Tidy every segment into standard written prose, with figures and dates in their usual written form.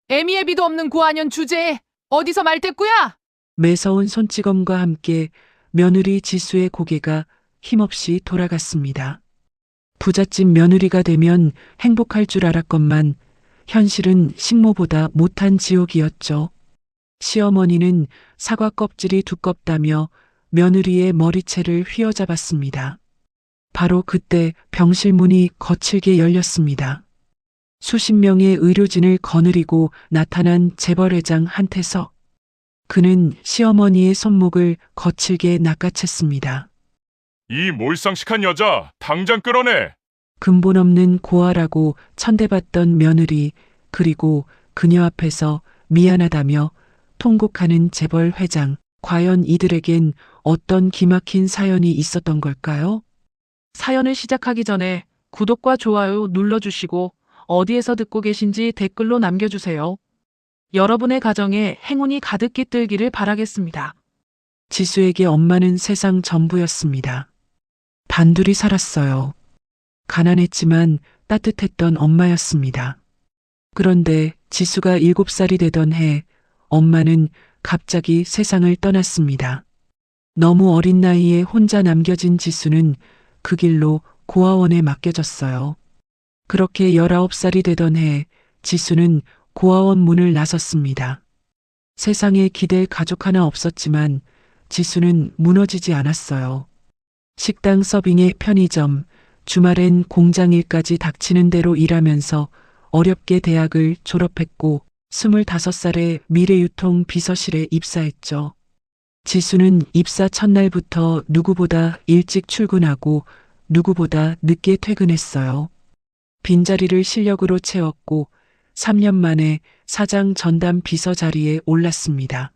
애미애비도 없는 고아년 주제에 어디서 말대꾸야? 매서운 손찌검과 함께 며느리 지수의 고개가 힘없이 돌아갔습니다. 부잣집 며느리가 되면 행복할 줄 알았건만 현실은 식모보다 못한 지옥이었죠. 시어머니는 사과 껍질이 두껍다며 며느리의 머리채를 휘어잡았습니다. 바로 그때 병실 문이 거칠게 열렸습니다. 수십 명의 의료진을 거느리고 나타난 재벌회장 한태석. 그는 시어머니의 손목을 거칠게 낚아챘습니다. 이 몰상식한 여자, 당장 끌어내! 근본 없는 고아라고 천대받던 며느리, 그리고 그녀 앞에서 미안하다며 통곡하는 재벌 회장. 과연 이들에겐 어떤 기막힌 사연이 있었던 걸까요? 사연을 시작하기 전에 구독과 좋아요 눌러주시고 어디에서 듣고 계신지 댓글로 남겨주세요. 여러분의 가정에 행운이 가득 깃들기를 바라겠습니다. 지수에게 엄마는 세상 전부였습니다. 단둘이 살았어요. 가난했지만 따뜻했던 엄마였습니다. 그런데 지수가 7살이 되던 해, 엄마는 갑자기 세상을 떠났습니다. 너무 어린 나이에 혼자 남겨진 지수는 그 길로 고아원에 맡겨졌어요. 그렇게 19살이 되던 해, 지수는 고아원 문을 나섰습니다. 세상에 기댈 가족 하나 없었지만 지수는 무너지지 않았어요. 식당 서빙에 편의점, 주말엔 공장일까지 닥치는 대로 일하면서 어렵게 대학을 졸업했고 25살에 미래유통 비서실에 입사했죠. 지수는 입사 첫날부터 누구보다 일찍 출근하고 누구보다 늦게 퇴근했어요. 빈자리를 실력으로 채웠고 3년 만에 사장 전담 비서 자리에 올랐습니다.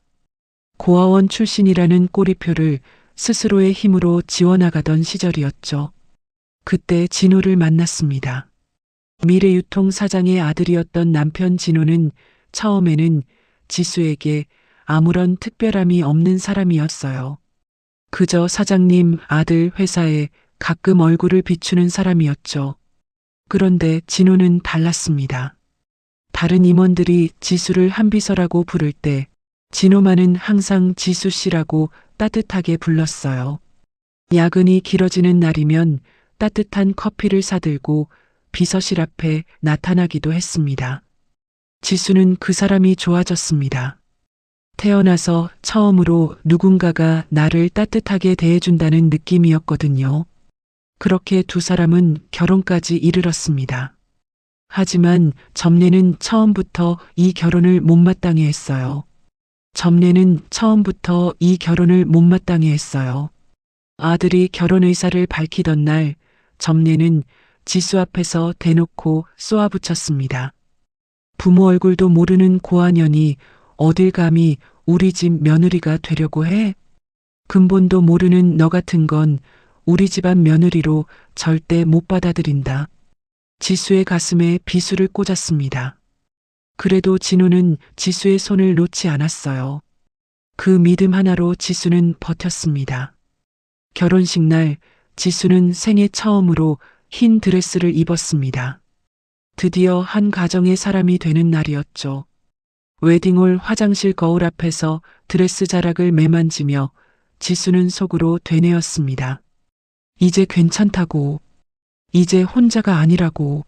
고아원 출신이라는 꼬리표를 스스로의 힘으로 지워나가던 시절이었죠. 그때 진호를 만났습니다. 미래유통 사장의 아들이었던 남편 진호는 처음에는 지수에게 아무런 특별함이 없는 사람이었어요. 그저 사장님 아들 회사에 가끔 얼굴을 비추는 사람이었죠. 그런데 진호는 달랐습니다. 다른 임원들이 지수를 한비서라고 부를 때 진호만은 항상 지수 씨라고 따뜻하게 불렀어요. 야근이 길어지는 날이면 따뜻한 커피를 사들고 비서실 앞에 나타나기도 했습니다. 지수는 그 사람이 좋아졌습니다. 태어나서 처음으로 누군가가 나를 따뜻하게 대해준다는 느낌이었거든요. 그렇게 두 사람은 결혼까지 이르렀습니다. 하지만 점례는 처음부터 이 결혼을 못마땅해 했어요. 점례는 처음부터 이 결혼을 못마땅해 했어요. 아들이 결혼 의사를 밝히던 날, 점례는 지수 앞에서 대놓고 쏘아붙였습니다. 부모 얼굴도 모르는 고아년이 어딜 감히 우리 집 며느리가 되려고 해? 근본도 모르는 너 같은 건 우리 집안 며느리로 절대 못 받아들인다. 지수의 가슴에 비수를 꽂았습니다. 그래도 진호는 지수의 손을 놓지 않았어요. 그 믿음 하나로 지수는 버텼습니다. 결혼식 날 지수는 생애 처음으로 흰 드레스를 입었습니다. 드디어 한 가정의 사람이 되는 날이었죠. 웨딩홀 화장실 거울 앞에서 드레스 자락을 매만지며 지수는 속으로 되뇌었습니다. 이제 괜찮다고. 이제 혼자가 아니라고.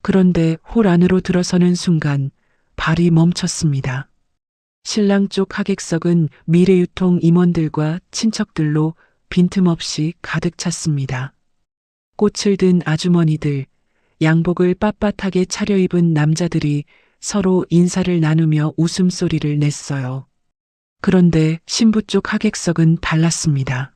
그런데 홀 안으로 들어서는 순간 발이 멈췄습니다. 신랑 쪽 하객석은 미래유통 임원들과 친척들로 빈틈없이 가득 찼습니다. 꽃을 든 아주머니들, 양복을 빳빳하게 차려입은 남자들이 서로 인사를 나누며 웃음소리를 냈어요. 그런데 신부 쪽 하객석은 달랐습니다.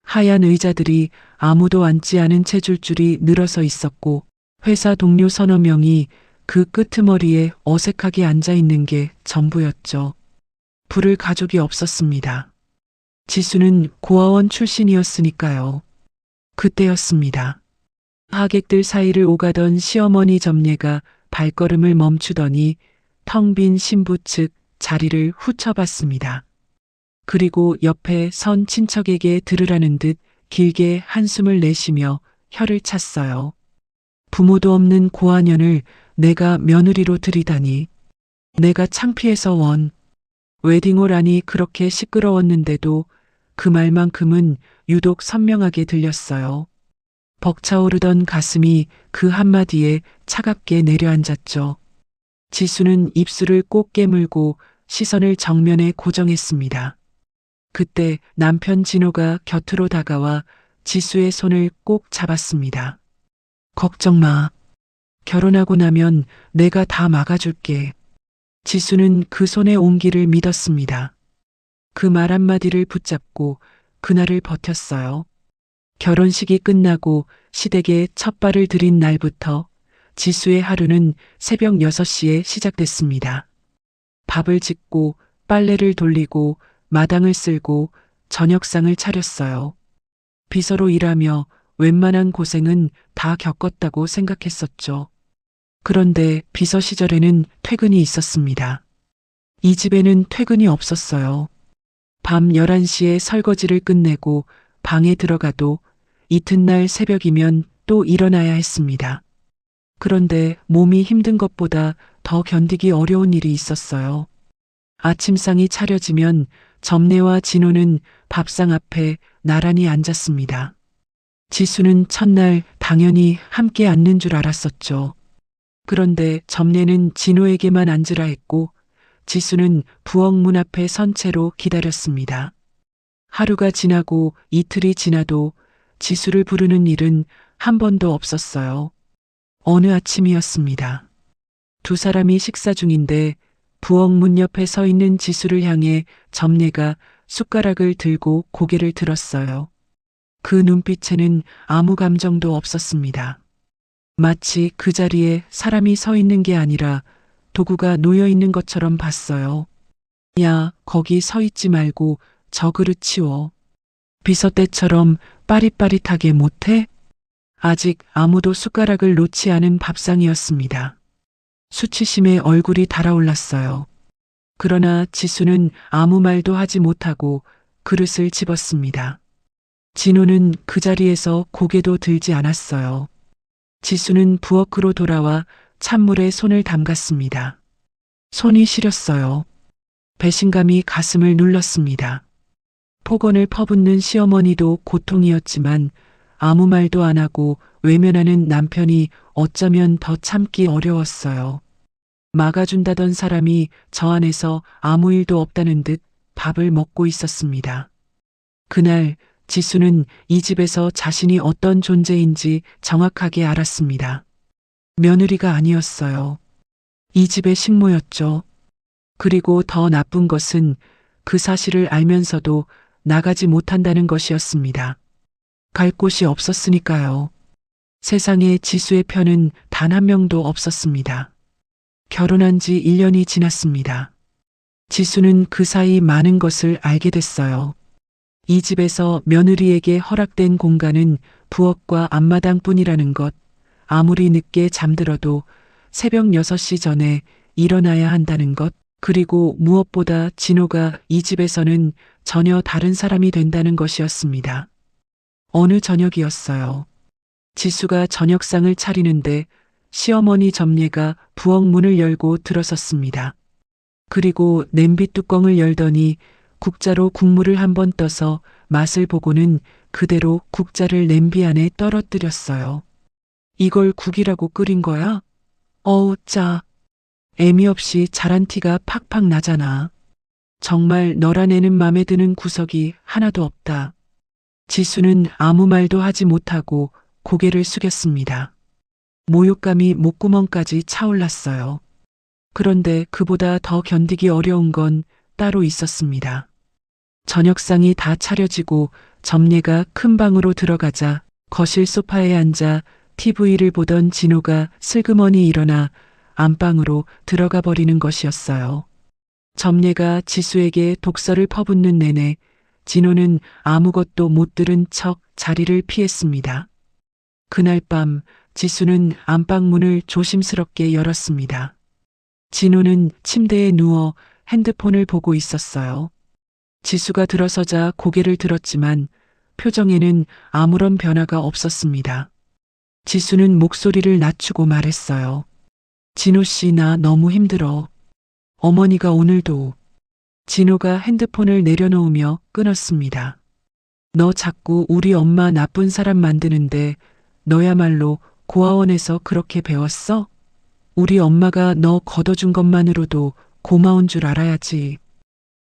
하얀 의자들이 아무도 앉지 않은 채 줄줄이 늘어서 있었고 회사 동료 서너 명이 그 끄트머리에 어색하게 앉아 있는 게 전부였죠. 부를 가족이 없었습니다. 지수는 고아원 출신이었으니까요. 그때였습니다. 하객들 사이를 오가던 시어머니 점례가 발걸음을 멈추더니 텅 빈 신부 측 자리를 후쳐봤습니다. 그리고 옆에 선 친척에게 들으라는 듯 길게 한숨을 내쉬며 혀를 찼어요. 부모도 없는 고아년을 내가 며느리로 들이다니. 내가 창피해서 웨딩홀 안이 그렇게 시끄러웠는데도 그 말만큼은 유독 선명하게 들렸어요. 벅차오르던 가슴이 그 한마디에 차갑게 내려앉았죠. 지수는 입술을 꼭 깨물고 시선을 정면에 고정했습니다. 그때 남편 진호가 곁으로 다가와 지수의 손을 꼭 잡았습니다. 걱정 마. 결혼하고 나면 내가 다 막아줄게. 지수는 그 손의 온기를 믿었습니다. 그 말 한마디를 붙잡고 그날을 버텼어요. 결혼식이 끝나고 시댁에 첫 발을 들인 날부터 지수의 하루는 새벽 6시에 시작됐습니다. 밥을 짓고 빨래를 돌리고 마당을 쓸고 저녁상을 차렸어요. 비서로 일하며 웬만한 고생은 다 겪었다고 생각했었죠. 그런데 비서 시절에는 퇴근이 있었습니다. 이 집에는 퇴근이 없었어요. 밤 11시에 설거지를 끝내고 방에 들어가도 이튿날 새벽이면 또 일어나야 했습니다. 그런데 몸이 힘든 것보다 더 견디기 어려운 일이 있었어요. 아침상이 차려지면 점례와 진호는 밥상 앞에 나란히 앉았습니다. 지수는 첫날 당연히 함께 앉는 줄 알았었죠. 그런데 점례는 진호에게만 앉으라 했고 지수는 부엌 문 앞에 선 채로 기다렸습니다. 하루가 지나고 이틀이 지나도 지수를 부르는 일은 한 번도 없었어요. 어느 아침이었습니다. 두 사람이 식사 중인데 부엌 문 옆에 서 있는 지수를 향해 점례가 숟가락을 들고 고개를 들었어요. 그 눈빛에는 아무 감정도 없었습니다. 마치 그 자리에 사람이 서 있는 게 아니라 도구가 놓여 있는 것처럼 봤어요. 야, 거기 서 있지 말고 저 그릇 치워. 비서 때처럼 빠릿빠릿하게 못해? 아직 아무도 숟가락을 놓지 않은 밥상이었습니다. 수치심에 얼굴이 달아올랐어요. 그러나 지수는 아무 말도 하지 못하고 그릇을 집었습니다. 진호는 그 자리에서 고개도 들지 않았어요. 지수는 부엌으로 돌아와 찬물에 손을 담갔습니다. 손이 시렸어요. 배신감이 가슴을 눌렀습니다. 폭언을 퍼붓는 시어머니도 고통이었지만 아무 말도 안 하고 외면하는 남편이 어쩌면 더 참기 어려웠어요. 막아준다던 사람이 저 안에서 아무 일도 없다는 듯 밥을 먹고 있었습니다. 그날 지수는 이 집에서 자신이 어떤 존재인지 정확하게 알았습니다. 며느리가 아니었어요. 이 집의 식모였죠. 그리고 더 나쁜 것은 그 사실을 알면서도 나가지 못한다는 것이었습니다. 갈 곳이 없었으니까요. 세상에 지수의 편은 단 한 명도 없었습니다. 결혼한 지 1년이 지났습니다. 지수는 그 사이 많은 것을 알게 됐어요. 이 집에서 며느리에게 허락된 공간은 부엌과 앞마당뿐이라는 것, 아무리 늦게 잠들어도 새벽 6시 전에 일어나야 한다는 것, 그리고 무엇보다 진호가 이 집에서는 전혀 다른 사람이 된다는 것이었습니다. 어느 저녁이었어요. 지수가 저녁상을 차리는데 시어머니 점례가 부엌 문을 열고 들어섰습니다. 그리고 냄비 뚜껑을 열더니 국자로 국물을 한번 떠서 맛을 보고는 그대로 국자를 냄비 안에 떨어뜨렸어요. 이걸 국이라고 끓인 거야? 어우, 짜. 애미 없이 잘한 티가 팍팍 나잖아. 정말 너란 애는 맘에 드는 구석이 하나도 없다. 지수는 아무 말도 하지 못하고 고개를 숙였습니다. 모욕감이 목구멍까지 차올랐어요. 그런데 그보다 더 견디기 어려운 건 따로 있었습니다. 저녁상이 다 차려지고 점례가 큰 방으로 들어가자 거실 소파에 앉아 TV를 보던 진호가 슬그머니 일어나 안방으로 들어가 버리는 것이었어요. 점례가 지수에게 독서를 퍼붓는 내내 진호는 아무것도 못 들은 척 자리를 피했습니다. 그날 밤 지수는 안방문을 조심스럽게 열었습니다. 진호는 침대에 누워 핸드폰을 보고 있었어요. 지수가 들어서자 고개를 들었지만 표정에는 아무런 변화가 없었습니다. 지수는 목소리를 낮추고 말했어요. 진호 씨, 나 너무 힘들어. 어머니가 오늘도. 진호가 핸드폰을 내려놓으며 끊었습니다. 너 자꾸 우리 엄마 나쁜 사람 만드는데 너야말로 고아원에서 그렇게 배웠어? 우리 엄마가 너 걷어준 것만으로도 고마운 줄 알아야지.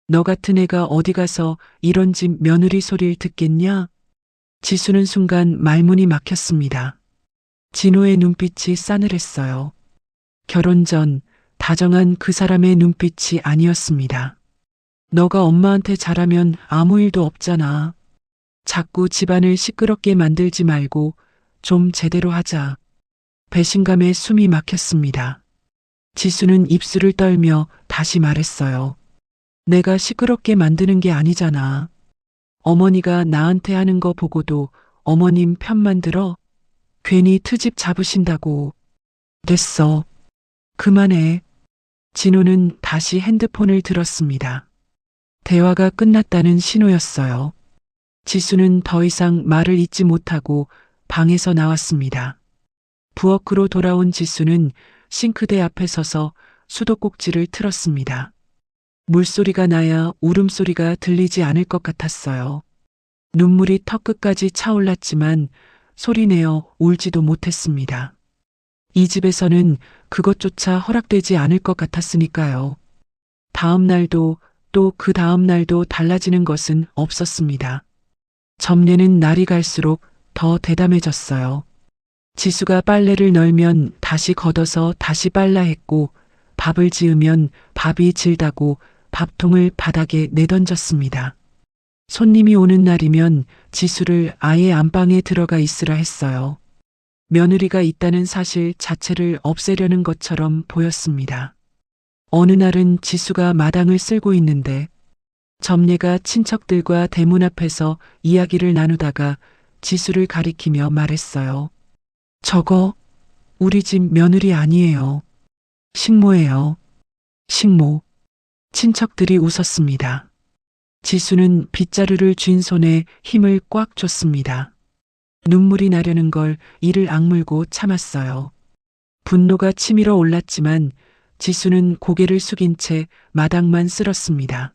너 같은 애가 어디 가서 이런 집 며느리 소리를 듣겠냐? 지수는 순간 말문이 막혔습니다. 진호의 눈빛이 싸늘했어요. 결혼 전 다정한 그 사람의 눈빛이 아니었습니다. 너가 엄마한테 잘하면 아무 일도 없잖아. 자꾸 집안을 시끄럽게 만들지 말고 좀 제대로 하자. 배신감에 숨이 막혔습니다. 지수는 입술을 떨며 다시 말했어요. 내가 시끄럽게 만드는 게 아니잖아. 어머니가 나한테 하는 거 보고도 어머님 편만 들어? 괜히 트집 잡으신다고. 됐어. 그만해. 진호는 다시 핸드폰을 들었습니다. 대화가 끝났다는 신호였어요. 지수는 더 이상 말을 잇지 못하고 방에서 나왔습니다. 부엌으로 돌아온 지수는 싱크대 앞에 서서 수도꼭지를 틀었습니다. 물소리가 나야 울음소리가 들리지 않을 것 같았어요. 눈물이 턱끝까지 차올랐지만 소리내어 울지도 못했습니다. 이 집에서는 그것조차 허락되지 않을 것 같았으니까요. 다음 날도 또 그 다음 날도 달라지는 것은 없었습니다. 점례는 날이 갈수록 더 대담해졌어요. 지수가 빨래를 널면 다시 걷어서 다시 빨라 했고 밥을 지으면 밥이 질다고 밥통을 바닥에 내던졌습니다. 손님이 오는 날이면 지수를 아예 안방에 들어가 있으라 했어요. 며느리가 있다는 사실 자체를 없애려는 것처럼 보였습니다. 어느 날은 지수가 마당을 쓸고 있는데 점례가 친척들과 대문 앞에서 이야기를 나누다가 지수를 가리키며 말했어요. 저거 우리 집 며느리 아니에요. 식모예요. 식모. 친척들이 웃었습니다. 지수는 빗자루를 쥔 손에 힘을 꽉 줬습니다. 눈물이 나려는 걸 이를 악물고 참았어요. 분노가 치밀어 올랐지만 지수는 고개를 숙인 채 마당만 쓸었습니다.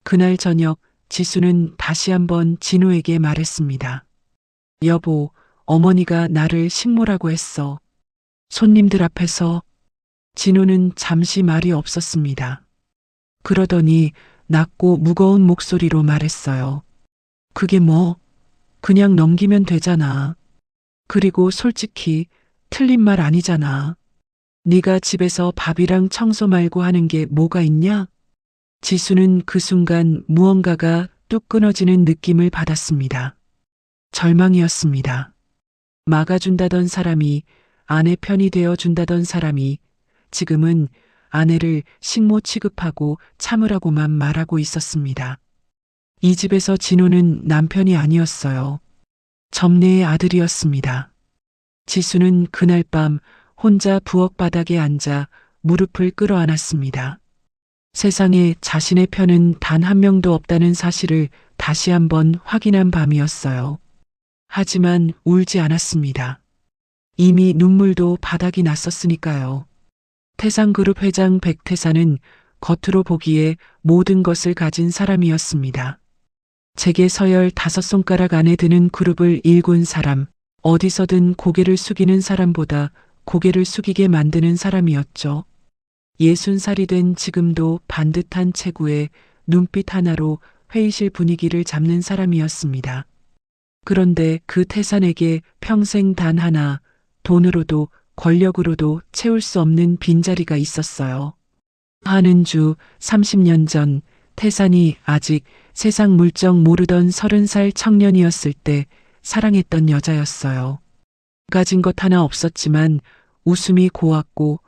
그날 저녁 지수는 다시 한번 진호에게 말했습니다. 여보, 어머니가 나를 식모라고 했어. 손님들 앞에서. 진호는 잠시 말이 없었습니다. 그러더니 낮고 무거운 목소리로 말했어요. 그게 뭐? 그냥 넘기면 되잖아. 그리고 솔직히 틀린 말 아니잖아. 네가 집에서 밥이랑 청소 말고 하는 게 뭐가 있냐? 지수는 그 순간 무언가가 뚝 끊어지는 느낌을 받았습니다. 절망이었습니다. 막아준다던 사람이, 아내 편이 되어준다던 사람이 지금은 아내를 식모 취급하고 참으라고만 말하고 있었습니다. 이 집에서 진호는 남편이 아니었어요. 점례의 아들이었습니다. 지수는 그날 밤 혼자 부엌 바닥에 앉아 무릎을 끌어안았습니다. 세상에 자신의 편은 단 한 명도 없다는 사실을 다시 한번 확인한 밤이었어요. 하지만 울지 않았습니다. 이미 눈물도 바닥이 났었으니까요. 태산그룹 회장 백태산은 겉으로 보기에 모든 것을 가진 사람이었습니다. 제게 서열 5손가락 안에 드는 그룹을 일군 사람, 어디서든 고개를 숙이는 사람보다 고개를 숙이게 만드는 사람이었죠. 60살이 된 지금도 반듯한 체구에 눈빛 하나로 회의실 분위기를 잡는 사람이었습니다. 그런데 그 태산에게 평생 단 하나, 돈으로도 권력으로도 채울 수 없는 빈자리가 있었어요. 하는 주 30년 전 태산이 아직 세상 물정 모르던 30살 청년이었을 때 사랑했던 여자였어요. 가진 것 하나 없었지만 웃음이 고왔고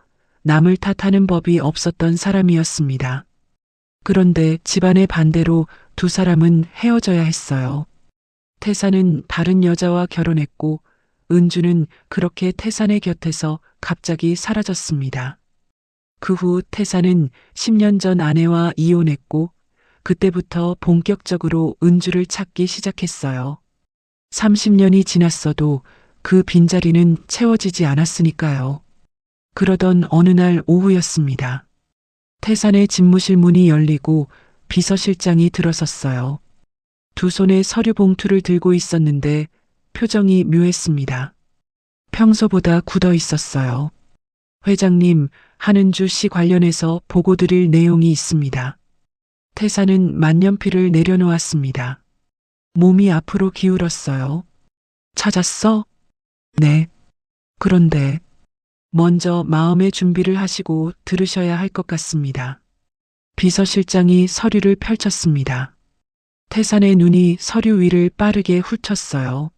남을 탓하는 법이 없었던 사람이었습니다. 그런데 집안의 반대로 두 사람은 헤어져야 했어요. 태산은 다른 여자와 결혼했고 은주는 그렇게 태산의 곁에서 갑자기 사라졌습니다. 그 후 태산은 10년 전 아내와 이혼했고 그때부터 본격적으로 은주를 찾기 시작했어요. 30년이 지났어도 그 빈자리는 채워지지 않았으니까요. 그러던 어느 날 오후였습니다. 태산의 집무실 문이 열리고 비서실장이 들어섰어요. 두 손에 서류 봉투를 들고 있었는데 표정이 묘했습니다. 평소보다 굳어 있었어요. 회장님, 한은주 씨 관련해서 보고 드릴 내용이 있습니다. 태산은 만년필을 내려놓았습니다. 몸이 앞으로 기울었어요. 찾았어? 네. 그런데 먼저 마음의 준비를 하시고 들으셔야 할 것 같습니다. 비서실장이 서류를 펼쳤습니다. 태산의 눈이 서류 위를 빠르게 훑었어요.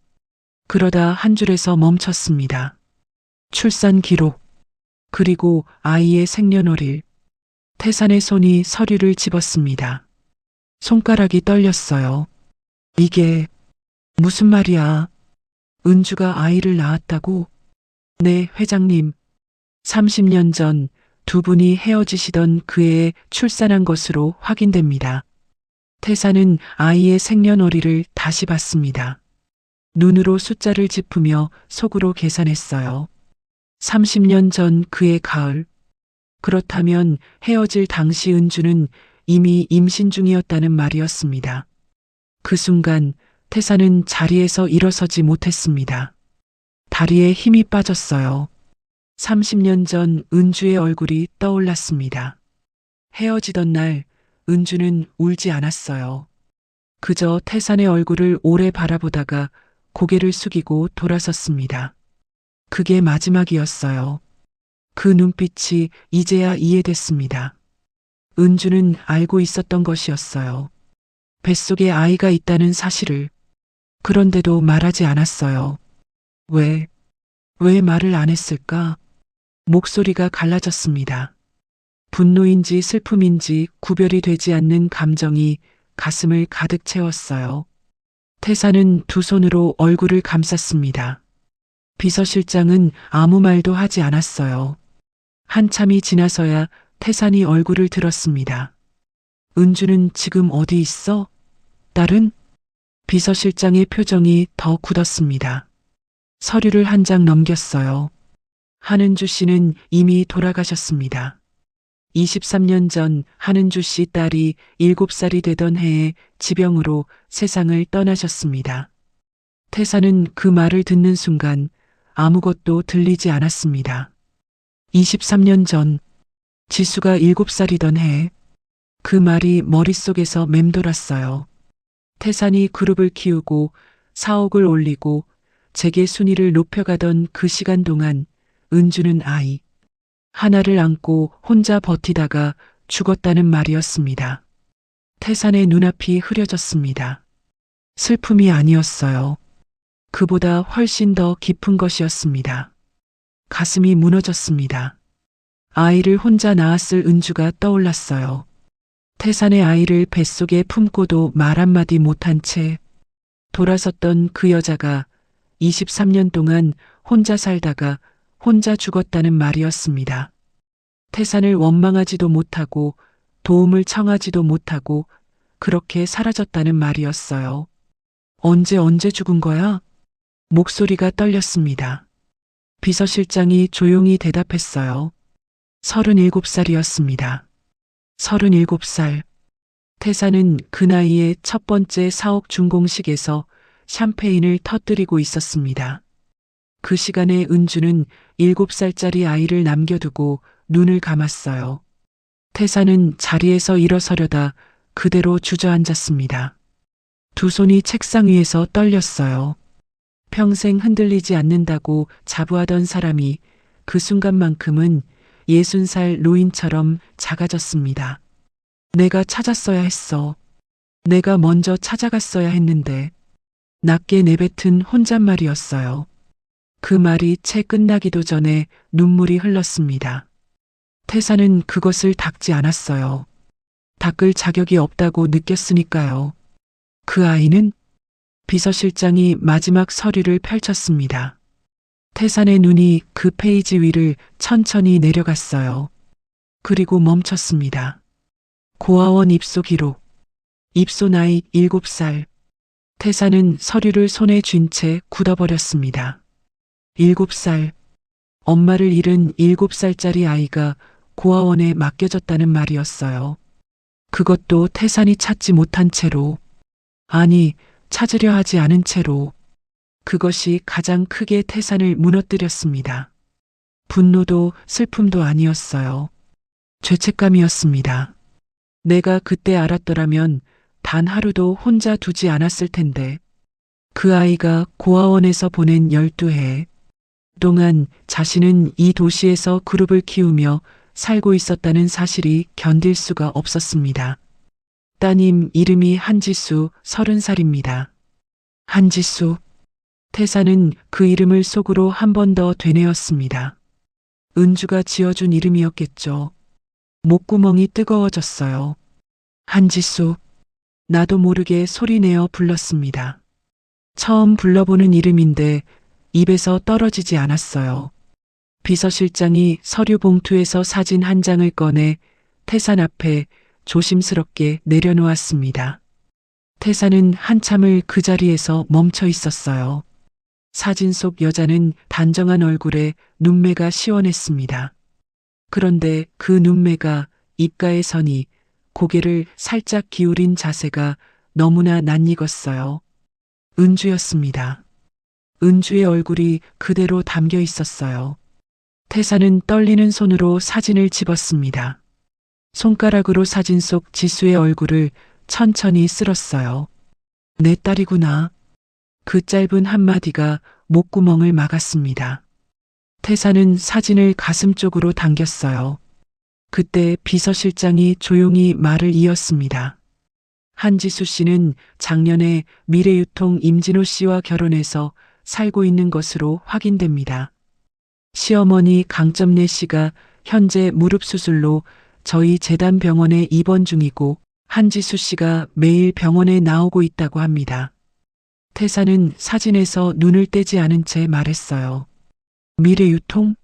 그러다 한 줄에서 멈췄습니다. 출산 기록, 그리고 아이의 생년월일. 태산의 손이 서류를 집었습니다. 손가락이 떨렸어요. 이게 무슨 말이야? 은주가 아이를 낳았다고? 네, 회장님. 30년 전 두 분이 헤어지시던 그 해에 출산한 것으로 확인됩니다. 태산은 아이의 생년월일을 다시 봤습니다. 눈으로 숫자를 짚으며 속으로 계산했어요. 30년 전 그해 가을. 그렇다면 헤어질 당시 은주는 이미 임신 중이었다는 말이었습니다. 그 순간 태산은 자리에서 일어서지 못했습니다. 다리에 힘이 빠졌어요. 30년 전 은주의 얼굴이 떠올랐습니다. 헤어지던 날 은주는 울지 않았어요. 그저 태산의 얼굴을 오래 바라보다가 고개를 숙이고 돌아섰습니다. 그게 마지막이었어요. 그 눈빛이 이제야 이해됐습니다. 은주는 알고 있었던 것이었어요. 뱃속에 아이가 있다는 사실을. 그런데도 말하지 않았어요. 왜 말을 안 했을까? 목소리가 갈라졌습니다. 분노인지 슬픔인지 구별이 되지 않는 감정이 가슴을 가득 채웠어요. 태산은 두 손으로 얼굴을 감쌌습니다. 비서실장은 아무 말도 하지 않았어요. 한참이 지나서야 태산이 얼굴을 들었습니다. 은주는 지금 어디 있어? 딸은? 비서실장의 표정이 더 굳었습니다. 서류를 한 장 넘겼어요. 한은주 씨는 이미 돌아가셨습니다. 23년 전 한은주 씨 딸이 7살이 되던 해에 지병으로 세상을 떠나셨습니다. 태산은 그 말을 듣는 순간 아무것도 들리지 않았습니다. 23년 전 지수가 7살이던 해, 그 말이 머릿속에서 맴돌았어요. 태산이 그룹을 키우고 사옥을 올리고 재계 순위를 높여가던 그 시간 동안 은주는 아이 하나를 안고 혼자 버티다가 죽었다는 말이었습니다. 태산의 눈앞이 흐려졌습니다. 슬픔이 아니었어요. 그보다 훨씬 더 깊은 것이었습니다. 가슴이 무너졌습니다. 아이를 혼자 낳았을 은주가 떠올랐어요. 태산의 아이를 뱃속에 품고도 말 한마디 못한 채 돌아섰던 그 여자가 23년 동안 혼자 살다가 혼자 죽었다는 말이었습니다. 태산을 원망하지도 못하고 도움을 청하지도 못하고 그렇게 사라졌다는 말이었어요. 언제 죽은 거야? 목소리가 떨렸습니다. 비서실장이 조용히 대답했어요. 37살이었습니다. 37살. 태산은 그 나이에 첫 번째 사옥 준공식에서 샴페인을 터뜨리고 있었습니다. 그 시간에 은주는 7살짜리 아이를 남겨두고 눈을 감았어요. 태산은 자리에서 일어서려다 그대로 주저앉았습니다. 두 손이 책상 위에서 떨렸어요. 평생 흔들리지 않는다고 자부하던 사람이 그 순간만큼은 60살 노인처럼 작아졌습니다. 내가 찾았어야 했어. 내가 먼저 찾아갔어야 했는데. 낮게 내뱉은 혼잣말이었어요. 그 말이 채 끝나기도 전에 눈물이 흘렀습니다. 태산은 그것을 닦지 않았어요. 닦을 자격이 없다고 느꼈으니까요. 그 아이는? 비서실장이 마지막 서류를 펼쳤습니다. 태산의 눈이 그 페이지 위를 천천히 내려갔어요. 그리고 멈췄습니다. 고아원 입소 기록. 입소 나이 7살. 태산은 서류를 손에 쥔 채 굳어버렸습니다. 7살. 엄마를 잃은 7살짜리 아이가 고아원에 맡겨졌다는 말이었어요. 그것도 태산이 찾지 못한 채로, 아니, 찾으려 하지 않은 채로. 그것이 가장 크게 태산을 무너뜨렸습니다. 분노도 슬픔도 아니었어요. 죄책감이었습니다. 내가 그때 알았더라면 단 하루도 혼자 두지 않았을 텐데. 그 아이가 고아원에서 보낸 12해 동안 자신은 이 도시에서 그룹을 키우며 살고 있었다는 사실이 견딜 수가 없었습니다. 따님 이름이 한지수 30살입니다. 한지수. 태사는 그 이름을 속으로 한 번 더 되뇌었습니다. 은주가 지어준 이름이었겠죠. 목구멍이 뜨거워졌어요. 한지수. 나도 모르게 소리내어 불렀습니다. 처음 불러보는 이름인데 입에서 떨어지지 않았어요. 비서실장이 서류 봉투에서 사진 한 장을 꺼내 태산 앞에 조심스럽게 내려놓았습니다. 태산은 한참을 그 자리에서 멈춰 있었어요. 사진 속 여자는 단정한 얼굴에 눈매가 시원했습니다. 그런데 그 눈매가 입가에 서니 고개를 살짝 기울인 자세가 너무나 낯익었어요. 은주였습니다. 은주의 얼굴이 그대로 담겨 있었어요. 태사는 떨리는 손으로 사진을 집었습니다. 손가락으로 사진 속 지수의 얼굴을 천천히 쓸었어요. 내 딸이구나. 그 짧은 한마디가 목구멍을 막았습니다. 태사는 사진을 가슴 쪽으로 당겼어요. 그때 비서실장이 조용히 말을 이었습니다. 한지수 씨는 작년에 미래유통 임진호 씨와 결혼해서 살고 있는 것으로 확인됩니다. 시어머니 강점래 씨가 현재 무릎 수술로 저희 재단 병원에 입원 중이고 한지수 씨가 매일 병원에 나오고 있다고 합니다. 태사는 사진에서 눈을 떼지 않은 채 말했어요. 미래유통?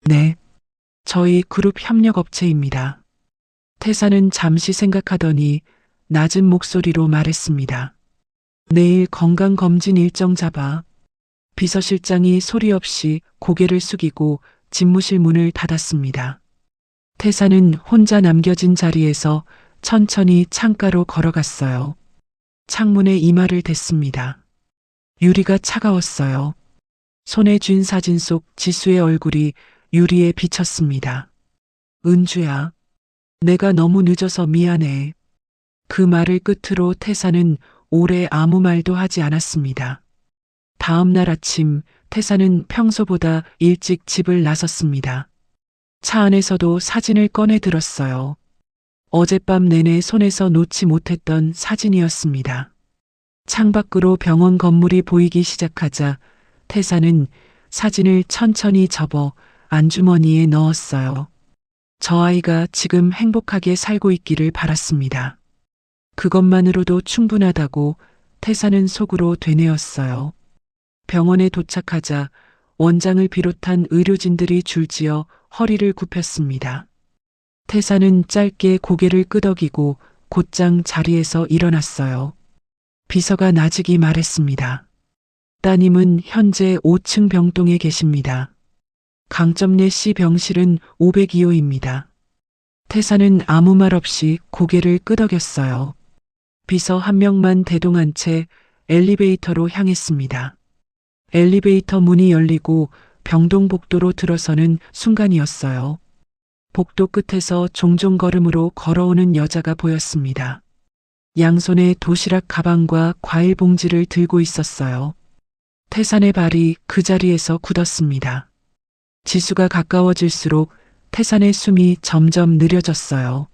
네. 저희 그룹 협력업체입니다. 태사는 잠시 생각하더니 낮은 목소리로 말했습니다. 내일 건강검진 일정 잡아. 비서실장이 소리 없이 고개를 숙이고 집무실 문을 닫았습니다. 태사는 혼자 남겨진 자리에서 천천히 창가로 걸어갔어요. 창문에 이마를 댔습니다. 유리가 차가웠어요. 손에 쥔 사진 속 지수의 얼굴이 유리에 비쳤습니다. 은주야, 내가 너무 늦어서 미안해. 그 말을 끝으로 태사는 오래 아무 말도 하지 않았습니다. 다음 날 아침 태사는 평소보다 일찍 집을 나섰습니다. 차 안에서도 사진을 꺼내 들었어요. 어젯밤 내내 손에서 놓지 못했던 사진이었습니다. 창밖으로 병원 건물이 보이기 시작하자 태사는 사진을 천천히 접어 안주머니에 넣었어요. 저 아이가 지금 행복하게 살고 있기를 바랐습니다. 그것만으로도 충분하다고 태사는 속으로 되뇌었어요. 병원에 도착하자 원장을 비롯한 의료진들이 줄지어 허리를 굽혔습니다. 태사는 짧게 고개를 끄덕이고 곧장 자리에서 일어났어요. 비서가 나직이 말했습니다. 따님은 현재 5층 병동에 계십니다. 강점래 씨 병실은 502호입니다. 태사는 아무 말 없이 고개를 끄덕였어요. 비서 한 명만 대동한 채 엘리베이터로 향했습니다. 엘리베이터 문이 열리고 병동 복도로 들어서는 순간이었어요. 복도 끝에서 종종 걸음으로 걸어오는 여자가 보였습니다. 양손에 도시락 가방과 과일 봉지를 들고 있었어요. 태산의 발이 그 자리에서 굳었습니다. 지수가 가까워질수록 태산의 숨이 점점 느려졌어요.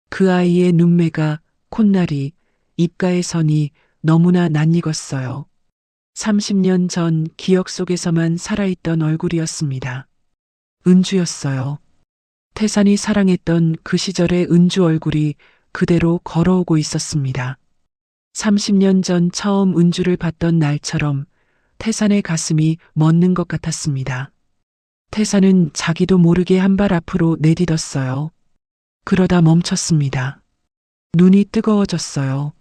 그 아이의 눈매가 콧날이 입가에 선이 너무나 낯익었어요. 30년 전 기억 속에서만 살아있던 얼굴이었습니다. 은주였어요. 태산이 사랑했던 그 시절의 은주 얼굴이 그대로 걸어오고 있었습니다. 30년 전 처음 은주를 봤던 날처럼 태산의 가슴이 멎는 것 같았습니다. 태산은 자기도 모르게 한 발 앞으로 내딛었어요. 그러다 멈췄습니다. 눈이 뜨거워졌어요.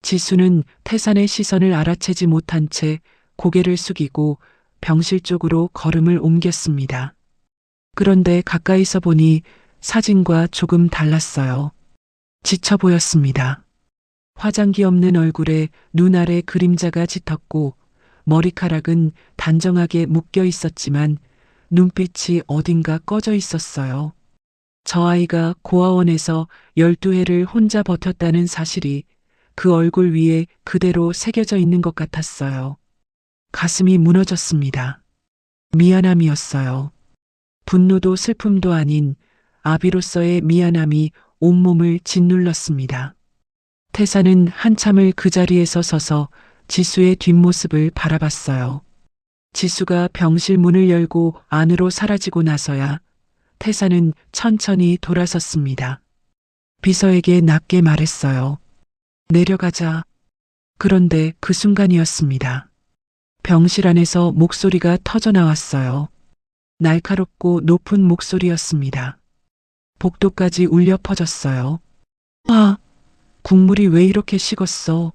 지수는 태산의 시선을 알아채지 못한 채 고개를 숙이고 병실 쪽으로 걸음을 옮겼습니다. 그런데 가까이서 보니 사진과 조금 달랐어요. 지쳐 보였습니다. 화장기 없는 얼굴에 눈 아래 그림자가 짙었고 머리카락은 단정하게 묶여 있었지만 눈빛이 어딘가 꺼져 있었어요. 저 아이가 고아원에서 12회를 혼자 버텼다는 사실이 그 얼굴 위에 그대로 새겨져 있는 것 같았어요. 가슴이 무너졌습니다. 미안함이었어요. 분노도 슬픔도 아닌 아비로서의 미안함이 온몸을 짓눌렀습니다. 태사는 한참을 그 자리에서 서서 지수의 뒷모습을 바라봤어요. 지수가 병실 문을 열고 안으로 사라지고 나서야 태사는 천천히 돌아섰습니다. 비서에게 낮게 말했어요. 내려가자. 그런데 그 순간이었습니다. 병실 안에서 목소리가 터져 나왔어요. 날카롭고 높은 목소리였습니다. 복도까지 울려 퍼졌어요. 아, 국물이 왜 이렇게 식었어?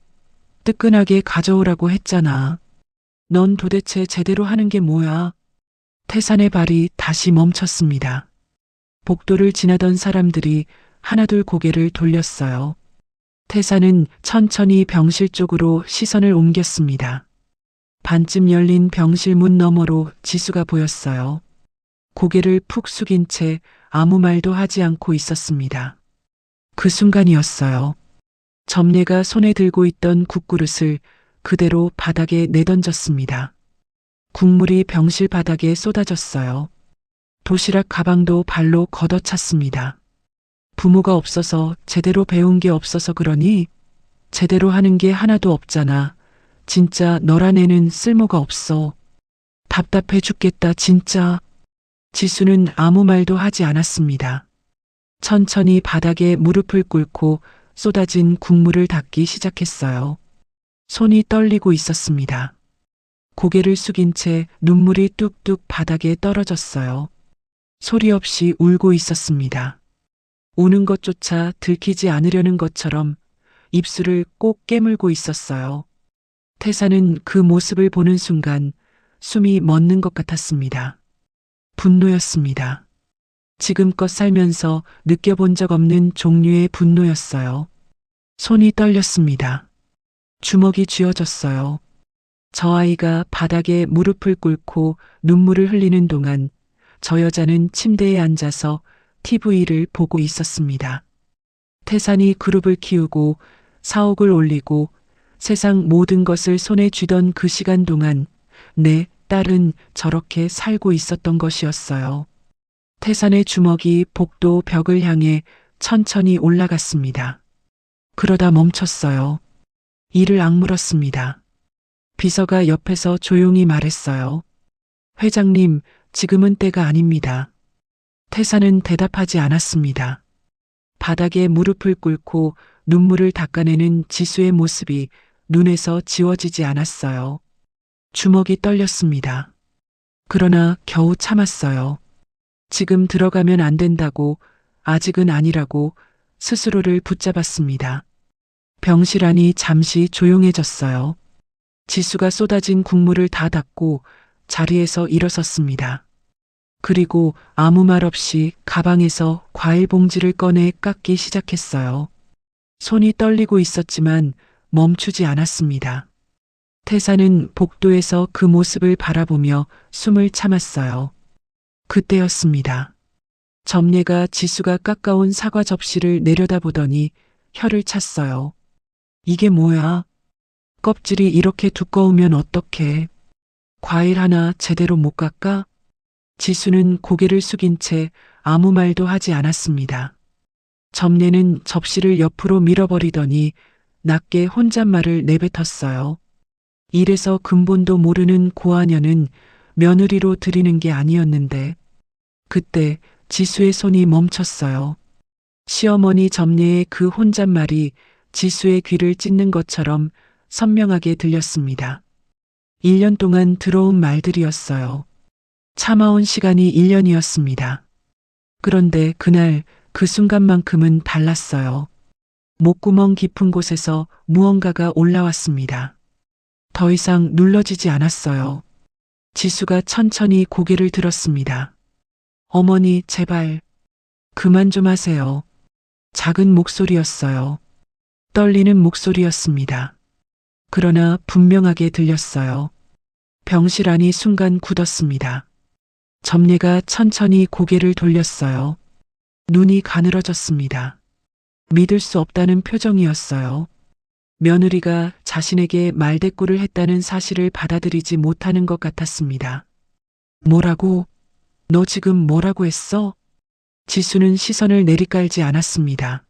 뜨끈하게 가져오라고 했잖아. 넌 도대체 제대로 하는 게 뭐야? 태산의 발이 다시 멈췄습니다. 복도를 지나던 사람들이 하나둘 고개를 돌렸어요. 태산은 천천히 병실 쪽으로 시선을 옮겼습니다. 반쯤 열린 병실 문 너머로 지수가 보였어요. 고개를 푹 숙인 채 아무 말도 하지 않고 있었습니다. 그 순간이었어요. 점례가 손에 들고 있던 국그릇을 그대로 바닥에 내던졌습니다. 국물이 병실 바닥에 쏟아졌어요. 도시락 가방도 발로 걷어찼습니다. 부모가 없어서 제대로 배운 게 없어서 그러니? 제대로 하는 게 하나도 없잖아. 진짜 너란 애는 쓸모가 없어. 답답해 죽겠다 진짜. 지수는 아무 말도 하지 않았습니다. 천천히 바닥에 무릎을 꿇고 쏟아진 국물을 닦기 시작했어요. 손이 떨리고 있었습니다. 고개를 숙인 채 눈물이 뚝뚝 바닥에 떨어졌어요. 소리 없이 울고 있었습니다. 우는 것조차 들키지 않으려는 것처럼 입술을 꼭 깨물고 있었어요. 태사는 그 모습을 보는 순간 숨이 멎는 것 같았습니다. 분노였습니다. 지금껏 살면서 느껴본 적 없는 종류의 분노였어요. 손이 떨렸습니다. 주먹이 쥐어졌어요. 저 아이가 바닥에 무릎을 꿇고 눈물을 흘리는 동안 저 여자는 침대에 앉아서 TV를 보고 있었습니다. 태산이 그룹을 키우고 사옥을 올리고 세상 모든 것을 손에 쥐던 그 시간 동안 내 딸은 저렇게 살고 있었던 것이었어요. 태산의 주먹이 복도 벽을 향해 천천히 올라갔습니다. 그러다 멈췄어요. 이를 악물었습니다. 비서가 옆에서 조용히 말했어요. 회장님, 지금은 때가 아닙니다. 태산은 대답하지 않았습니다. 바닥에 무릎을 꿇고 눈물을 닦아내는 지수의 모습이 눈에서 지워지지 않았어요. 주먹이 떨렸습니다. 그러나 겨우 참았어요. 지금 들어가면 안 된다고, 아직은 아니라고 스스로를 붙잡았습니다. 병실 안이 잠시 조용해졌어요. 지수가 쏟아진 국물을 다 닦고 자리에서 일어섰습니다. 그리고 아무 말 없이 가방에서 과일 봉지를 꺼내 깎기 시작했어요. 손이 떨리고 있었지만 멈추지 않았습니다. 태사는 복도에서 그 모습을 바라보며 숨을 참았어요. 그때였습니다. 점례가 지수가 깎아온 사과 접시를 내려다보더니 혀를 찼어요. 이게 뭐야? 껍질이 이렇게 두꺼우면 어떡해? 과일 하나 제대로 못 깎아? 지수는 고개를 숙인 채 아무 말도 하지 않았습니다. 점례는 접시를 옆으로 밀어버리더니 낮게 혼잣말을 내뱉었어요. 이래서 근본도 모르는 고아녀는 며느리로 들이는 게 아니었는데. 그때 지수의 손이 멈췄어요. 시어머니 점례의 그 혼잣말이 지수의 귀를 찢는 것처럼 선명하게 들렸습니다. 1년 동안 들어온 말들이었어요. 참아온 시간이 1년이었습니다. 그런데 그날 그 순간만큼은 달랐어요. 목구멍 깊은 곳에서 무언가가 올라왔습니다. 더 이상 눌러지지 않았어요. 지수가 천천히 고개를 들었습니다. 어머니, 제발. 그만 좀 하세요. 작은 목소리였어요. 떨리는 목소리였습니다. 그러나 분명하게 들렸어요. 병실 안이 순간 굳었습니다. 점례가 천천히 고개를 돌렸어요. 눈이 가늘어졌습니다. 믿을 수 없다는 표정이었어요. 며느리가 자신에게 말대꾸를 했다는 사실을 받아들이지 못하는 것 같았습니다. 뭐라고? 너 지금 뭐라고 했어? 지수는 시선을 내리깔지 않았습니다.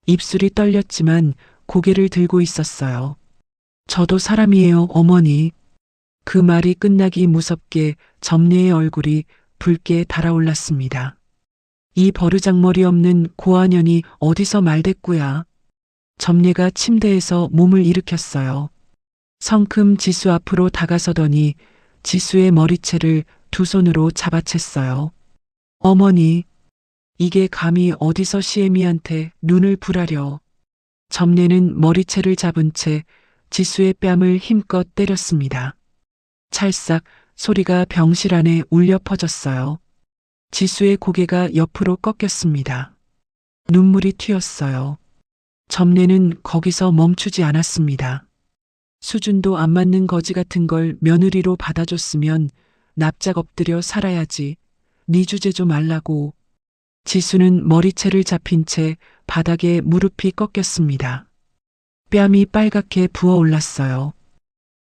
입술이 떨렸지만 고개를 들고 있었어요. 저도 사람이에요, 어머니. 그 말이 끝나기 무섭게 점례의 얼굴이 붉게 달아올랐습니다. 이 버르장머리 없는 고아년이 어디서 말대꾸야. 점례가 침대에서 몸을 일으켰어요. 성큼 지수 앞으로 다가서더니 지수의 머리채를 두 손으로 잡아챘어요. 어머니, 이게 감히 어디서 시애미한테 눈을 부라려. 점례는 머리채를 잡은 채 지수의 뺨을 힘껏 때렸습니다. 찰싹 소리가 병실 안에 울려 퍼졌어요. 지수의 고개가 옆으로 꺾였습니다. 눈물이 튀었어요. 점례는 거기서 멈추지 않았습니다. 수준도 안 맞는 거지 같은 걸 며느리로 받아줬으면 납작 엎드려 살아야지. 네 주제 좀 말라고. 지수는 머리채를 잡힌 채 바닥에 무릎이 꺾였습니다. 뺨이 빨갛게 부어올랐어요.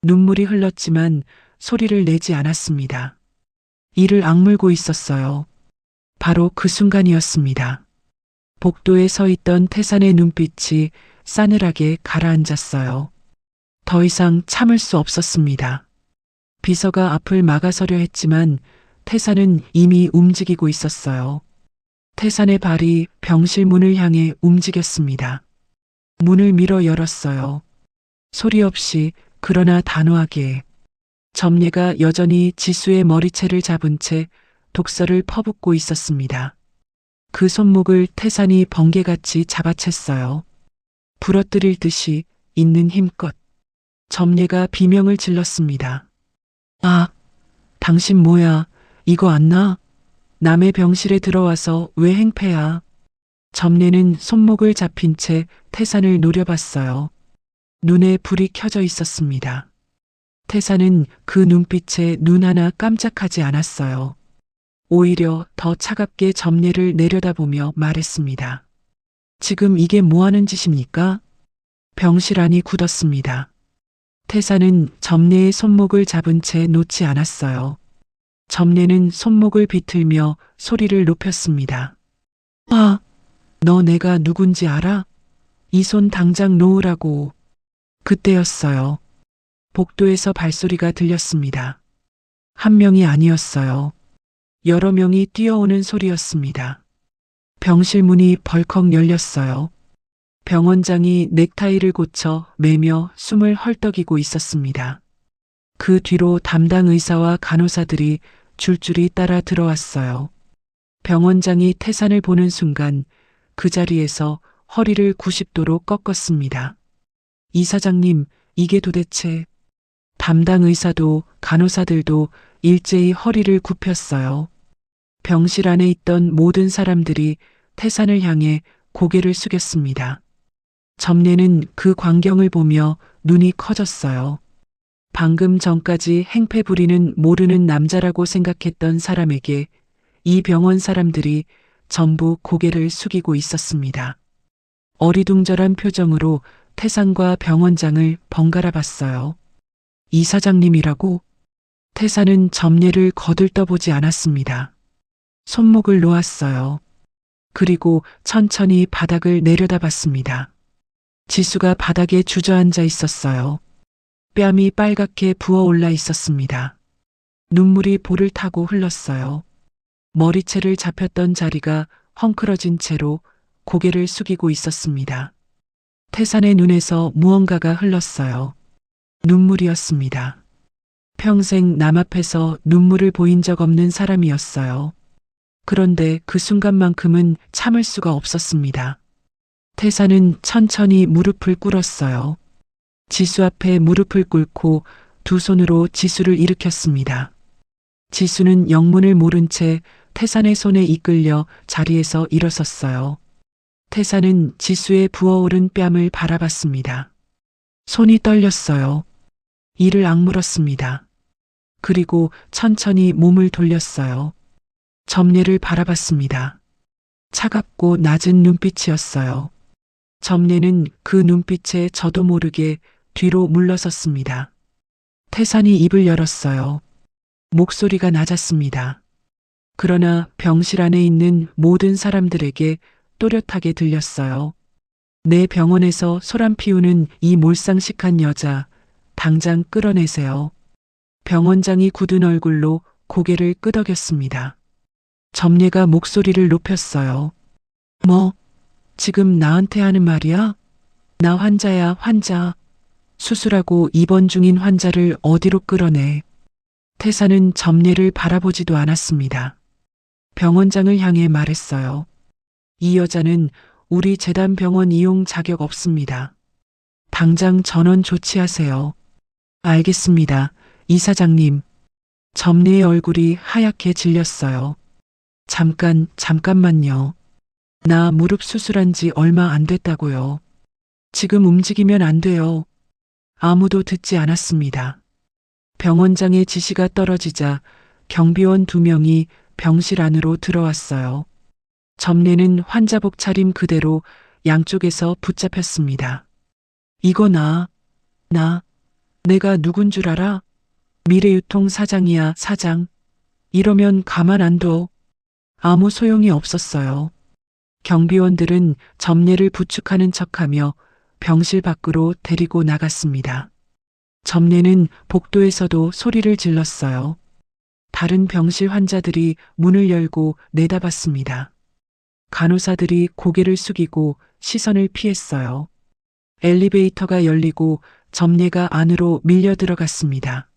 눈물이 흘렀지만 소리를 내지 않았습니다. 이를 악물고 있었어요. 바로 그 순간이었습니다. 복도에 서 있던 태산의 눈빛이 싸늘하게 가라앉았어요. 더 이상 참을 수 없었습니다. 비서가 앞을 막아서려 했지만 태산은 이미 움직이고 있었어요. 태산의 발이 병실 문을 향해 움직였습니다. 문을 밀어 열었어요. 소리 없이 그러나 단호하게. 점례가 여전히 지수의 머리채를 잡은 채 독서를 퍼붓고 있었습니다. 그 손목을 태산이 번개같이 잡아챘어요. 부러뜨릴 듯이 있는 힘껏. 점례가 비명을 질렀습니다. 아, 당신 뭐야? 이거 안 나? 남의 병실에 들어와서 왜 행패야? 점례는 손목을 잡힌 채 태산을 노려봤어요. 눈에 불이 켜져 있었습니다. 태산은 그 눈빛에 눈 하나 깜짝하지 않았어요. 오히려 더 차갑게 점례를 내려다보며 말했습니다. 지금 이게 뭐 하는 짓입니까? 병실 안이 굳었습니다. 태산은 점례의 손목을 잡은 채 놓지 않았어요. 점례는 손목을 비틀며 소리를 높였습니다. 아, 너 내가 누군지 알아? 이 손 당장 놓으라고. 그때였어요. 복도에서 발소리가 들렸습니다. 한 명이 아니었어요. 여러 명이 뛰어오는 소리였습니다. 병실 문이 벌컥 열렸어요. 병원장이 넥타이를 고쳐 매며 숨을 헐떡이고 있었습니다. 그 뒤로 담당 의사와 간호사들이 줄줄이 따라 들어왔어요. 병원장이 태산을 보는 순간 그 자리에서 허리를 90도로 꺾었습니다. 이사장님, 이게 도대체... 담당 의사도 간호사들도 일제히 허리를 굽혔어요. 병실 안에 있던 모든 사람들이 태산을 향해 고개를 숙였습니다. 점례는 그 광경을 보며 눈이 커졌어요. 방금 전까지 행패 부리는 모르는 남자라고 생각했던 사람에게 이 병원 사람들이 전부 고개를 숙이고 있었습니다. 어리둥절한 표정으로 태산과 병원장을 번갈아 봤어요. 이사장님이라고? 태산은 점례를 거들떠보지 않았습니다. 손목을 놓았어요. 그리고 천천히 바닥을 내려다봤습니다. 지수가 바닥에 주저앉아 있었어요. 뺨이 빨갛게 부어올라 있었습니다. 눈물이 볼을 타고 흘렀어요. 머리채를 잡혔던 자리가 헝클어진 채로 고개를 숙이고 있었습니다. 태산의 눈에서 무언가가 흘렀어요. 눈물이었습니다. 평생 남 앞에서 눈물을 보인 적 없는 사람이었어요. 그런데 그 순간만큼은 참을 수가 없었습니다. 태산은 천천히 무릎을 꿇었어요. 지수 앞에 무릎을 꿇고 두 손으로 지수를 일으켰습니다. 지수는 영문을 모른 채 태산의 손에 이끌려 자리에서 일어섰어요. 태산은 지수의 부어오른 뺨을 바라봤습니다. 손이 떨렸어요. 이를 악물었습니다. 그리고 천천히 몸을 돌렸어요. 점례를 바라봤습니다. 차갑고 낮은 눈빛이었어요. 점례는 그 눈빛에 저도 모르게 뒤로 물러섰습니다. 태산이 입을 열었어요. 목소리가 낮았습니다. 그러나 병실 안에 있는 모든 사람들에게 또렷하게 들렸어요. 내 병원에서 소란 피우는 이 몰상식한 여자, 당장 끌어내세요. 병원장이 굳은 얼굴로 고개를 끄덕였습니다. 점례가 목소리를 높였어요. 뭐, 지금 나한테 하는 말이야? 나 환자야, 환자. 수술하고 입원 중인 환자를 어디로 끌어내? 태사는 점례를 바라보지도 않았습니다. 병원장을 향해 말했어요. 이 여자는 우리 재단 병원 이용 자격 없습니다. 당장 전원 조치하세요. 알겠습니다, 이사장님. 점례의 얼굴이 하얗게 질렸어요. 잠깐만요. 나 무릎 수술한 지 얼마 안 됐다고요. 지금 움직이면 안 돼요. 아무도 듣지 않았습니다. 병원장의 지시가 떨어지자 경비원 2명이 병실 안으로 들어왔어요. 점례는 환자복 차림 그대로 양쪽에서 붙잡혔습니다. 이거 내가 누군 줄 알아? 미래유통 사장이야, 사장. 이러면 가만 안 둬. 아무 소용이 없었어요. 경비원들은 점례를 부축하는 척하며 병실 밖으로 데리고 나갔습니다. 점례는 복도에서도 소리를 질렀어요. 다른 병실 환자들이 문을 열고 내다봤습니다. 간호사들이 고개를 숙이고 시선을 피했어요. 엘리베이터가 열리고 점례가 안으로 밀려 들어갔습니다.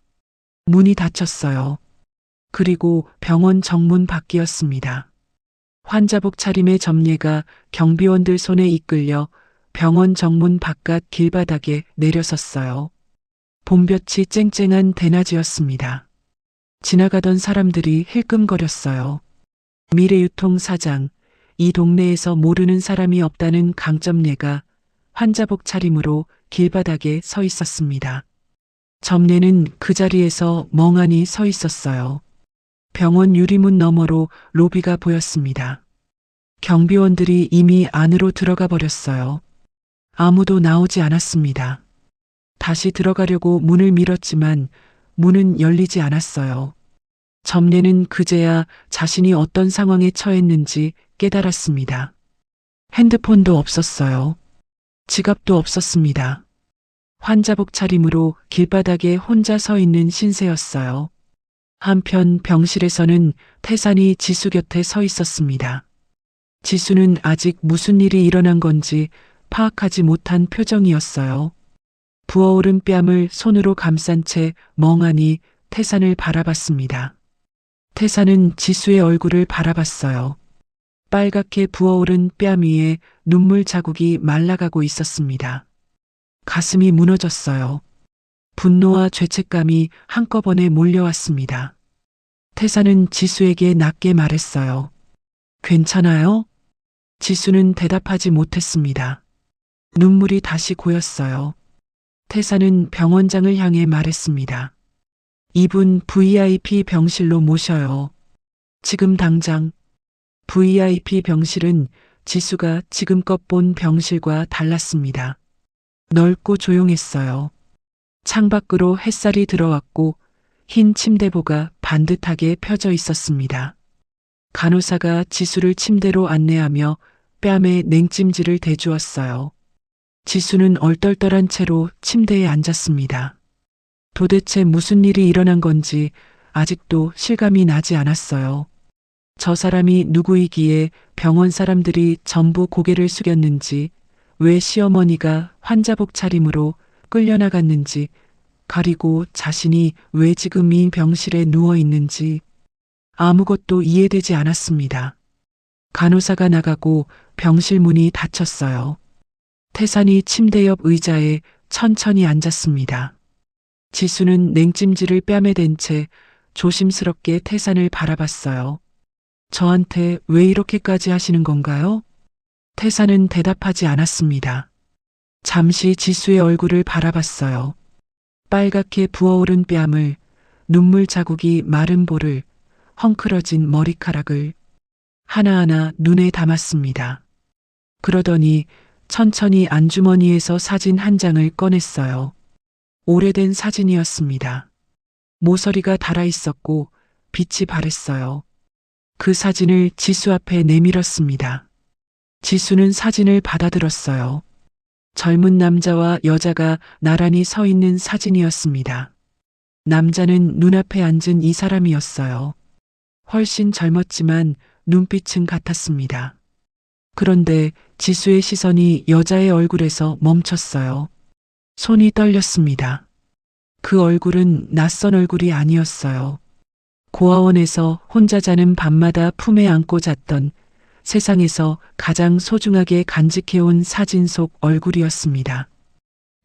문이 닫혔어요. 그리고 병원 정문 밖이었습니다. 환자복 차림의 점례가 경비원들 손에 이끌려 병원 정문 바깥 길바닥에 내려섰어요. 봄볕이 쨍쨍한 대낮이었습니다. 지나가던 사람들이 힐끔거렸어요. 미래유통 사장, 이 동네에서 모르는 사람이 없다는 강점례가 환자복 차림으로 길바닥에 서 있었습니다. 점례는 그 자리에서 멍하니 서 있었어요. 병원 유리문 너머로 로비가 보였습니다. 경비원들이 이미 안으로 들어가 버렸어요. 아무도 나오지 않았습니다. 다시 들어가려고 문을 밀었지만 문은 열리지 않았어요. 점례는 그제야 자신이 어떤 상황에 처했는지 깨달았습니다. 핸드폰도 없었어요. 지갑도 없었습니다. 환자복 차림으로 길바닥에 혼자 서 있는 신세였어요. 한편 병실에서는 태산이 지수 곁에 서 있었습니다. 지수는 아직 무슨 일이 일어난 건지 파악하지 못한 표정이었어요. 부어오른 뺨을 손으로 감싼 채 멍하니 태산을 바라봤습니다. 태산은 지수의 얼굴을 바라봤어요. 빨갛게 부어오른 뺨 위에 눈물 자국이 말라가고 있었습니다. 가슴이 무너졌어요. 분노와 죄책감이 한꺼번에 몰려왔습니다. 태산은 지수에게 낮게 말했어요. 괜찮아요? 지수는 대답하지 못했습니다. 눈물이 다시 고였어요. 태산은 병원장을 향해 말했습니다. 이분 VIP 병실로 모셔요. 지금 당장. VIP 병실은 지수가 지금껏 본 병실과 달랐습니다. 넓고 조용했어요. 창밖으로 햇살이 들어왔고 흰 침대보가 반듯하게 펴져 있었습니다. 간호사가 지수를 침대로 안내하며 뺨에 냉찜질을 대주었어요. 지수는 얼떨떨한 채로 침대에 앉았습니다. 도대체 무슨 일이 일어난 건지 아직도 실감이 나지 않았어요. 저 사람이 누구이기에 병원 사람들이 전부 고개를 숙였는지, 왜 시어머니가 환자복 차림으로 끌려나갔는지, 그리고 자신이 왜 지금 이 병실에 누워 있는지 아무것도 이해되지 않았습니다. 간호사가 나가고 병실 문이 닫혔어요. 태산이 침대 옆 의자에 천천히 앉았습니다. 지수는 냉찜질을 뺨에 댄 채 조심스럽게 태산을 바라봤어요. 저한테 왜 이렇게까지 하시는 건가요? 태사는 대답하지 않았습니다. 잠시 지수의 얼굴을 바라봤어요. 빨갛게 부어오른 뺨을, 눈물 자국이 마른 볼을, 헝클어진 머리카락을 하나하나 눈에 담았습니다. 그러더니 천천히 안주머니에서 사진 한 장을 꺼냈어요. 오래된 사진이었습니다. 모서리가 달아 있었고 빛이 바랬어요. 그 사진을 지수 앞에 내밀었습니다. 지수는 사진을 받아들었어요. 젊은 남자와 여자가 나란히 서 있는 사진이었습니다. 남자는 눈앞에 앉은 이 사람이었어요. 훨씬 젊었지만 눈빛은 같았습니다. 그런데 지수의 시선이 여자의 얼굴에서 멈췄어요. 손이 떨렸습니다. 그 얼굴은 낯선 얼굴이 아니었어요. 고아원에서 혼자 자는 밤마다 품에 안고 잤던 세상에서 가장 소중하게 간직해온 사진 속 얼굴이었습니다.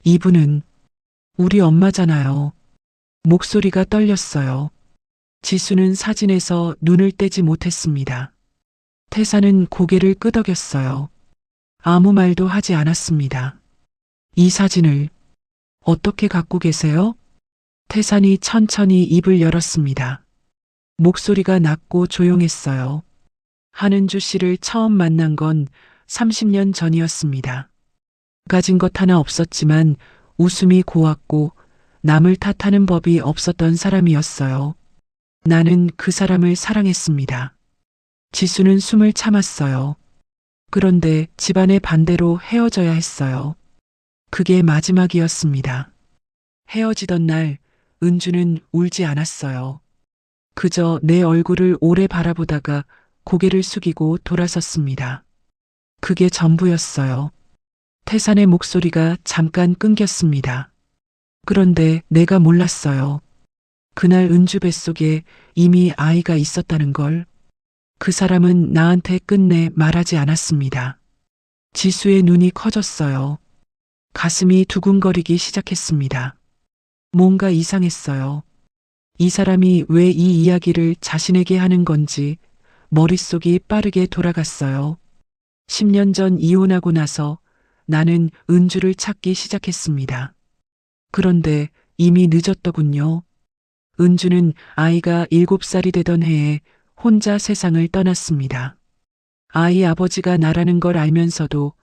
이분은 우리 엄마잖아요. 목소리가 떨렸어요. 지수는 사진에서 눈을 떼지 못했습니다. 태사는 고개를 끄덕였어요. 아무 말도 하지 않았습니다. 이 사진을 어떻게 갖고 계세요? 태산이 천천히 입을 열었습니다. 목소리가 낮고 조용했어요. 한은주 씨를 처음 만난 건 30년 전이었습니다. 가진 것 하나 없었지만 웃음이 고왔고 남을 탓하는 법이 없었던 사람이었어요. 나는 그 사람을 사랑했습니다. 지수는 숨을 참았어요. 그런데 집안의 반대로 헤어져야 했어요. 그게 마지막이었습니다. 헤어지던 날 은주는 울지 않았어요. 그저 내 얼굴을 오래 바라보다가 고개를 숙이고 돌아섰습니다. 그게 전부였어요. 태산의 목소리가 잠깐 끊겼습니다. 그런데 내가 몰랐어요. 그날 은주 뱃속에 이미 아이가 있었다는 걸. 그 사람은 나한테 끝내 말하지 않았습니다. 지수의 눈이 커졌어요. 가슴이 두근거리기 시작했습니다. 뭔가 이상했어요. 이 사람이 왜 이 이야기를 자신에게 하는 건지 머릿속이 빠르게 돌아갔어요. 10년 전 이혼하고 나서 나는 은주를 찾기 시작했습니다. 그런데 이미 늦었더군요. 은주는 아이가 7살이 되던 해에 혼자 세상을 떠났습니다. 아이 아버지가 나라는 걸 알면서도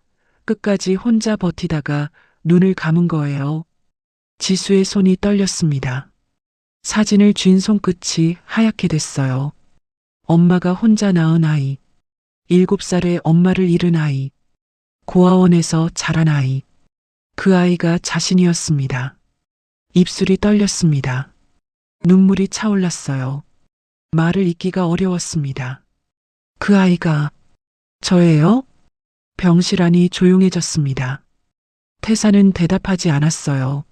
끝까지 혼자 버티다가 눈을 감은 거예요. 지수의 손이 떨렸습니다. 사진을 쥔 손끝이 하얗게 됐어요. 엄마가 혼자 낳은 아이, 7살의 엄마를 잃은 아이, 고아원에서 자란 아이. 그 아이가 자신이었습니다. 입술이 떨렸습니다. 눈물이 차올랐어요. 말을 잇기가 어려웠습니다. 그 아이가 저예요? 병실 안이 조용해졌습니다. 태사는 대답하지 않았어요.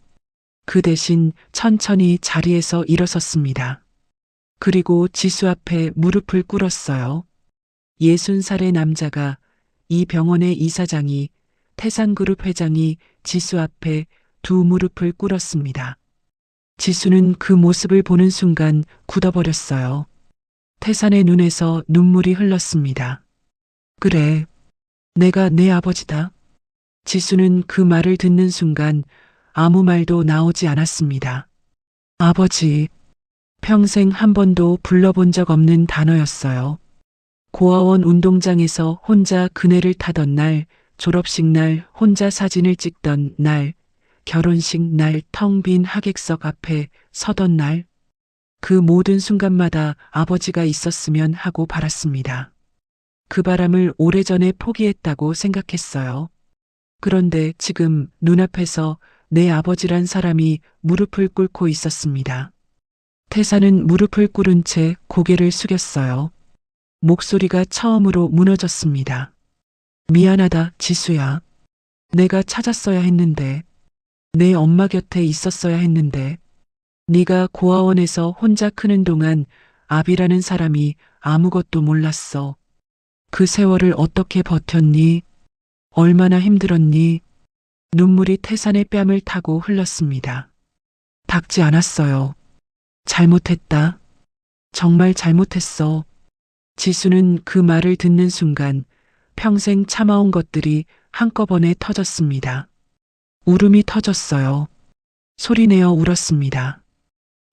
그 대신 천천히 자리에서 일어섰습니다. 그리고 지수 앞에 무릎을 꿇었어요. 60살의 남자가, 이 병원의 이사장이, 태산그룹 회장이 지수 앞에 두 무릎을 꿇었습니다. 지수는 그 모습을 보는 순간 굳어버렸어요. 태산의 눈에서 눈물이 흘렀습니다. 그래, 내가 내 아버지다. 지수는 그 말을 듣는 순간 아무 말도 나오지 않았습니다. 아버지, 평생 한 번도 불러본 적 없는 단어였어요. 고아원 운동장에서 혼자 그네를 타던 날, 졸업식 날 혼자 사진을 찍던 날, 결혼식 날 텅 빈 하객석 앞에 서던 날, 그 모든 순간마다 아버지가 있었으면 하고 바랐습니다. 그 바람을 오래전에 포기했다고 생각했어요. 그런데 지금 눈앞에서 내 아버지란 사람이 무릎을 꿇고 있었습니다. 태사는 무릎을 꿇은 채 고개를 숙였어요. 목소리가 처음으로 무너졌습니다. 미안하다, 지수야. 내가 찾았어야 했는데, 내 엄마 곁에 있었어야 했는데, 네가 고아원에서 혼자 크는 동안 아비라는 사람이 아무것도 몰랐어. 그 세월을 어떻게 버텼니? 얼마나 힘들었니? 눈물이 태산의 뺨을 타고 흘렀습니다. 닦지 않았어요. 잘못했다. 정말 잘못했어. 지수는 그 말을 듣는 순간 평생 참아온 것들이 한꺼번에 터졌습니다. 울음이 터졌어요. 소리내어 울었습니다.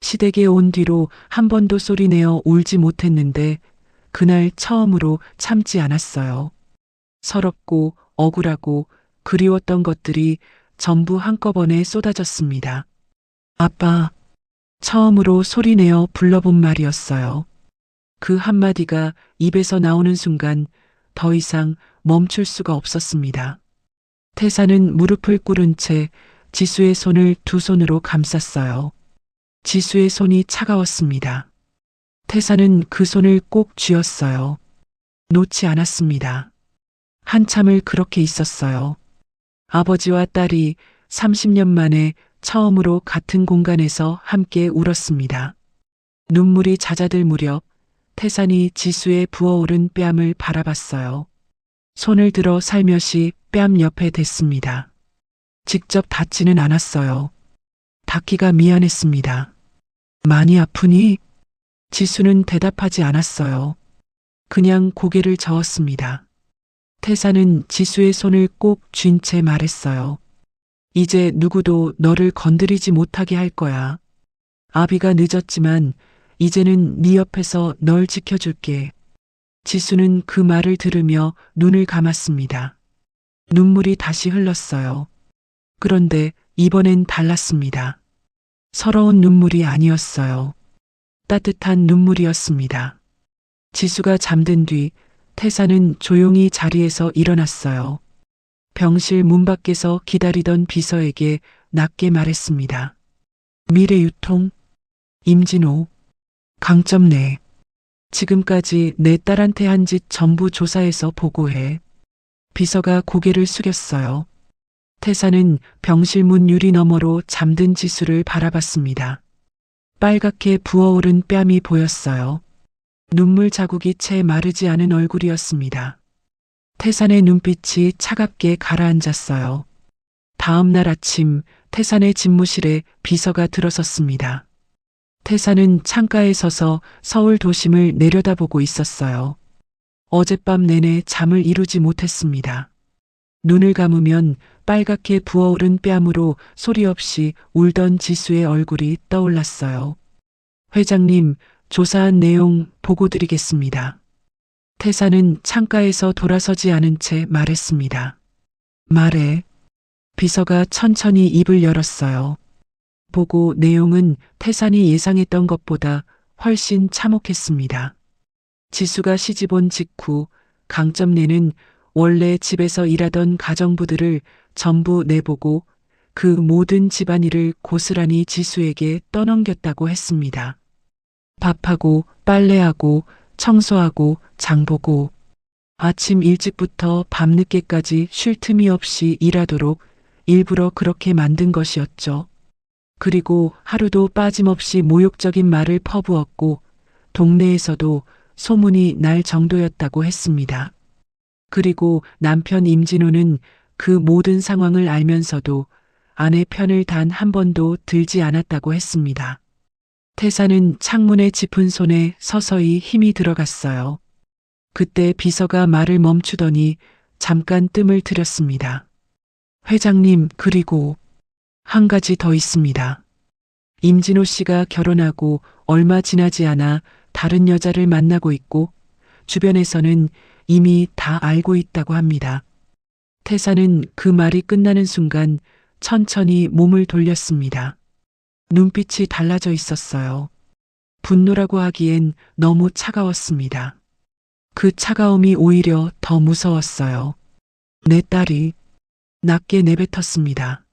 시댁에 온 뒤로 한 번도 소리내어 울지 못했는데 그날 처음으로 참지 않았어요. 서럽고 억울하고 그리웠던 것들이 전부 한꺼번에 쏟아졌습니다. 아빠, 처음으로 소리내어 불러본 말이었어요. 그 한마디가 입에서 나오는 순간 더 이상 멈출 수가 없었습니다. 태사는 무릎을 꿇은 채 지수의 손을 두 손으로 감쌌어요. 지수의 손이 차가웠습니다. 태사는 그 손을 꼭 쥐었어요. 놓지 않았습니다. 한참을 그렇게 있었어요. 아버지와 딸이 30년 만에 처음으로 같은 공간에서 함께 울었습니다. 눈물이 잦아들 무렵 태산이 지수의 부어오른 뺨을 바라봤어요. 손을 들어 살며시 뺨 옆에 댔습니다. 직접 닿지는 않았어요. 닿기가 미안했습니다. 많이 아프니? 지수는 대답하지 않았어요. 그냥 고개를 저었습니다. 태사는 지수의 손을 꼭 쥔 채 말했어요. 이제 누구도 너를 건드리지 못하게 할 거야. 아비가 늦었지만 이제는 네 옆에서 널 지켜줄게. 지수는 그 말을 들으며 눈을 감았습니다. 눈물이 다시 흘렀어요. 그런데 이번엔 달랐습니다. 서러운 눈물이 아니었어요. 따뜻한 눈물이었습니다. 지수가 잠든 뒤 태사는 조용히 자리에서 일어났어요. 병실 문 밖에서 기다리던 비서에게 낮게 말했습니다. 미래유통, 임진호, 강점내. 지금까지 내 딸한테 한 짓 전부 조사해서 보고해. 비서가 고개를 숙였어요. 태사는 병실 문 유리 너머로 잠든 지수를 바라봤습니다. 빨갛게 부어오른 뺨이 보였어요. 눈물 자국이 채 마르지 않은 얼굴이었습니다. 태산의 눈빛이 차갑게 가라앉았어요. 다음 날 아침 태산의 집무실에 비서가 들어섰습니다. 태산은 창가에 서서 서울 도심을 내려다보고 있었어요. 어젯밤 내내 잠을 이루지 못했습니다. 눈을 감으면 빨갛게 부어오른 뺨으로 소리 없이 울던 지수의 얼굴이 떠올랐어요. 회장님, 조사한 내용 보고 드리겠습니다. 태사는 창가에서 돌아서지 않은 채 말했습니다. 말해. 비서가 천천히 입을 열었어요. 보고 내용은 태산이 예상했던 것보다 훨씬 참혹했습니다. 지수가 시집온 직후 강점내는 원래 집에서 일하던 가정부들을 전부 내보고 그 모든 집안일을 고스란히 지수에게 떠넘겼다고 했습니다. 밥하고 빨래하고 청소하고 장보고 아침 일찍부터 밤늦게까지 쉴 틈이 없이 일하도록 일부러 그렇게 만든 것이었죠. 그리고 하루도 빠짐없이 모욕적인 말을 퍼부었고 동네에서도 소문이 날 정도였다고 했습니다. 그리고 남편 임진호는 그 모든 상황을 알면서도 아내 편을 단 한 번도 들지 않았다고 했습니다. 태사는 창문에 짚은 손에 서서히 힘이 들어갔어요. 그때 비서가 말을 멈추더니 잠깐 뜸을 들였습니다. 회장님, 그리고 한 가지 더 있습니다. 임진호 씨가 결혼하고 얼마 지나지 않아 다른 여자를 만나고 있고 주변에서는 이미 다 알고 있다고 합니다. 태사는 그 말이 끝나는 순간 천천히 몸을 돌렸습니다. 눈빛이 달라져 있었어요. 분노라고 하기엔 너무 차가웠습니다. 그 차가움이 오히려 더 무서웠어요. 내 딸이 낮게 내뱉었습니다.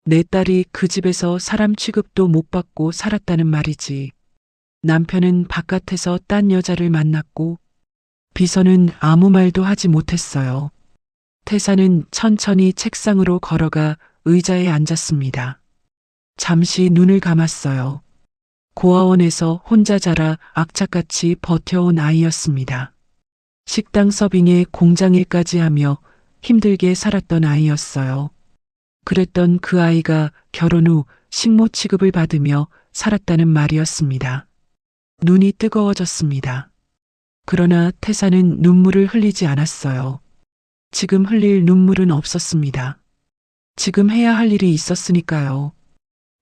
내 딸이 그 집에서 사람 취급도 못 받고 살았다는 말이지. 남편은 바깥에서 딴 여자를 만났고 비서는 아무 말도 하지 못했어요. 태사는 천천히 책상으로 걸어가 의자에 앉았습니다. 잠시 눈을 감았어요. 고아원에서 혼자 자라 악착같이 버텨온 아이였습니다. 식당 서빙에 공장일까지 하며 힘들게 살았던 아이였어요. 그랬던 그 아이가 결혼 후 식모 취급을 받으며 살았다는 말이었습니다. 눈이 뜨거워졌습니다. 그러나 태사는 눈물을 흘리지 않았어요. 지금 흘릴 눈물은 없었습니다. 지금 해야 할 일이 있었으니까요.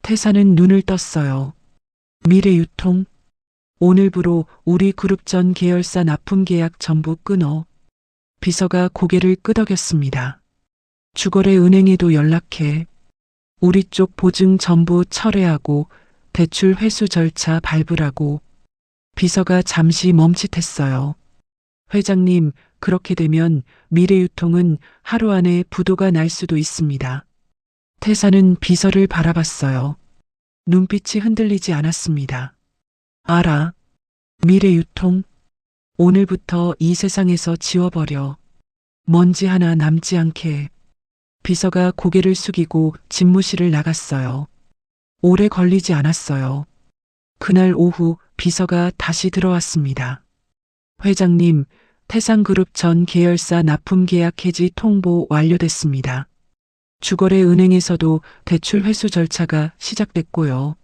태사는 눈을 떴어요. 미래유통? 오늘부로 우리 그룹 전 계열사 납품 계약 전부 끊어. 비서가 고개를 끄덕였습니다. 주거래 은행에도 연락해. 우리 쪽 보증 전부 철회하고 대출 회수 절차 밟으라고. 비서가 잠시 멈칫했어요. 회장님, 그렇게 되면 미래유통은 하루 안에 부도가 날 수도 있습니다. 태사는 비서를 바라봤어요. 눈빛이 흔들리지 않았습니다. 알아. 미래유통. 오늘부터 이 세상에서 지워버려. 먼지 하나 남지 않게. 비서가 고개를 숙이고 집무실을 나갔어요. 오래 걸리지 않았어요. 그날 오후 비서가 다시 들어왔습니다. 회장님, 태상그룹 전 계열사 납품 계약 해지 통보 완료됐습니다. 주거래 은행에서도 대출 회수 절차가 시작됐고요.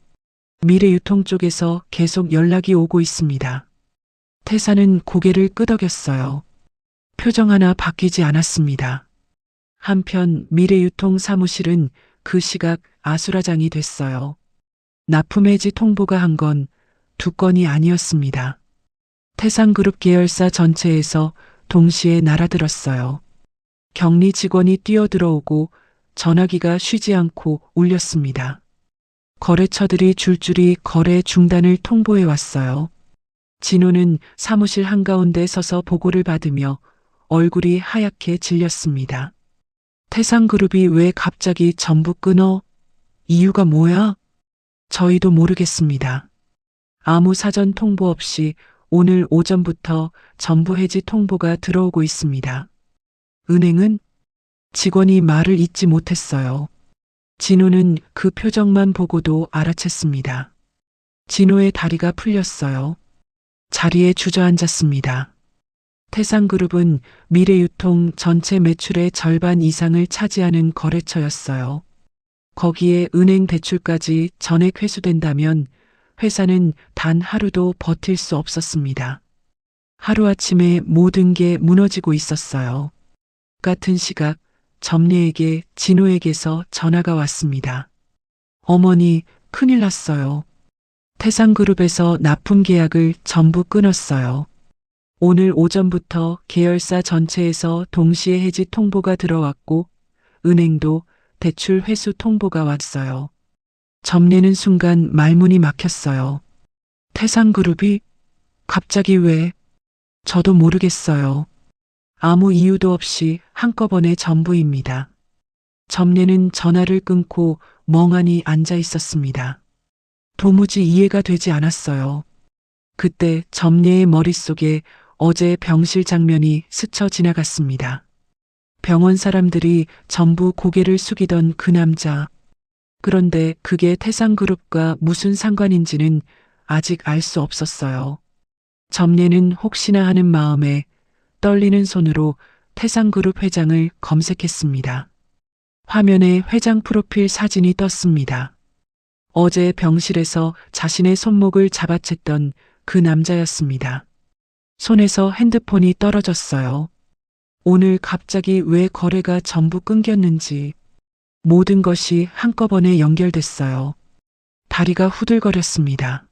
미래유통 쪽에서 계속 연락이 오고 있습니다. 태사는 고개를 끄덕였어요. 표정 하나 바뀌지 않았습니다. 한편 미래유통 사무실은 그 시각 아수라장이 됐어요. 납품 해지 통보가 한 건 두 건이 아니었습니다. 태상그룹 계열사 전체에서 동시에 날아들었어요. 격리 직원이 뛰어들어오고 전화기가 쉬지 않고 울렸습니다. 거래처들이 줄줄이 거래 중단을 통보해 왔어요. 진호는 사무실 한가운데 서서 보고를 받으며 얼굴이 하얗게 질렸습니다. 태상그룹이 왜 갑자기 전부 끊어? 이유가 뭐야? 저희도 모르겠습니다. 아무 사전 통보 없이 오늘 오전부터 전부 해지 통보가 들어오고 있습니다. 은행은? 직원이 말을 잇지 못했어요. 진호는 그 표정만 보고도 알아챘습니다. 진호의 다리가 풀렸어요. 자리에 주저앉았습니다. 태상그룹은 미래유통 전체 매출의 절반 이상을 차지하는 거래처였어요. 거기에 은행 대출까지 전액 회수된다면 회사는 단 하루도 버틸 수 없었습니다. 하루아침에 모든 게 무너지고 있었어요. 같은 시각 점례에게 진호에게서 전화가 왔습니다. 어머니, 큰일 났어요. 태상그룹에서 납품 계약을 전부 끊었어요. 오늘 오전부터 계열사 전체에서 동시에 해지 통보가 들어왔고 은행도 대출 회수 통보가 왔어요. 점례는 순간 말문이 막혔어요. 태상그룹이? 갑자기 왜? 저도 모르겠어요. 아무 이유도 없이 한꺼번에 전부입니다. 점례는 전화를 끊고 멍하니 앉아 있었습니다. 도무지 이해가 되지 않았어요. 그때 점례의 머릿속에 어제 병실 장면이 스쳐 지나갔습니다. 병원 사람들이 전부 고개를 숙이던 그 남자. 그런데 그게 태상그룹과 무슨 상관인지는 아직 알 수 없었어요. 점례는 혹시나 하는 마음에 떨리는 손으로 태상그룹 회장을 검색했습니다. 화면에 회장 프로필 사진이 떴습니다. 어제 병실에서 자신의 손목을 잡아챘던 그 남자였습니다. 손에서 핸드폰이 떨어졌어요. 오늘 갑자기 왜 거래가 전부 끊겼는지 모든 것이 한꺼번에 연결됐어요. 다리가 후들거렸습니다.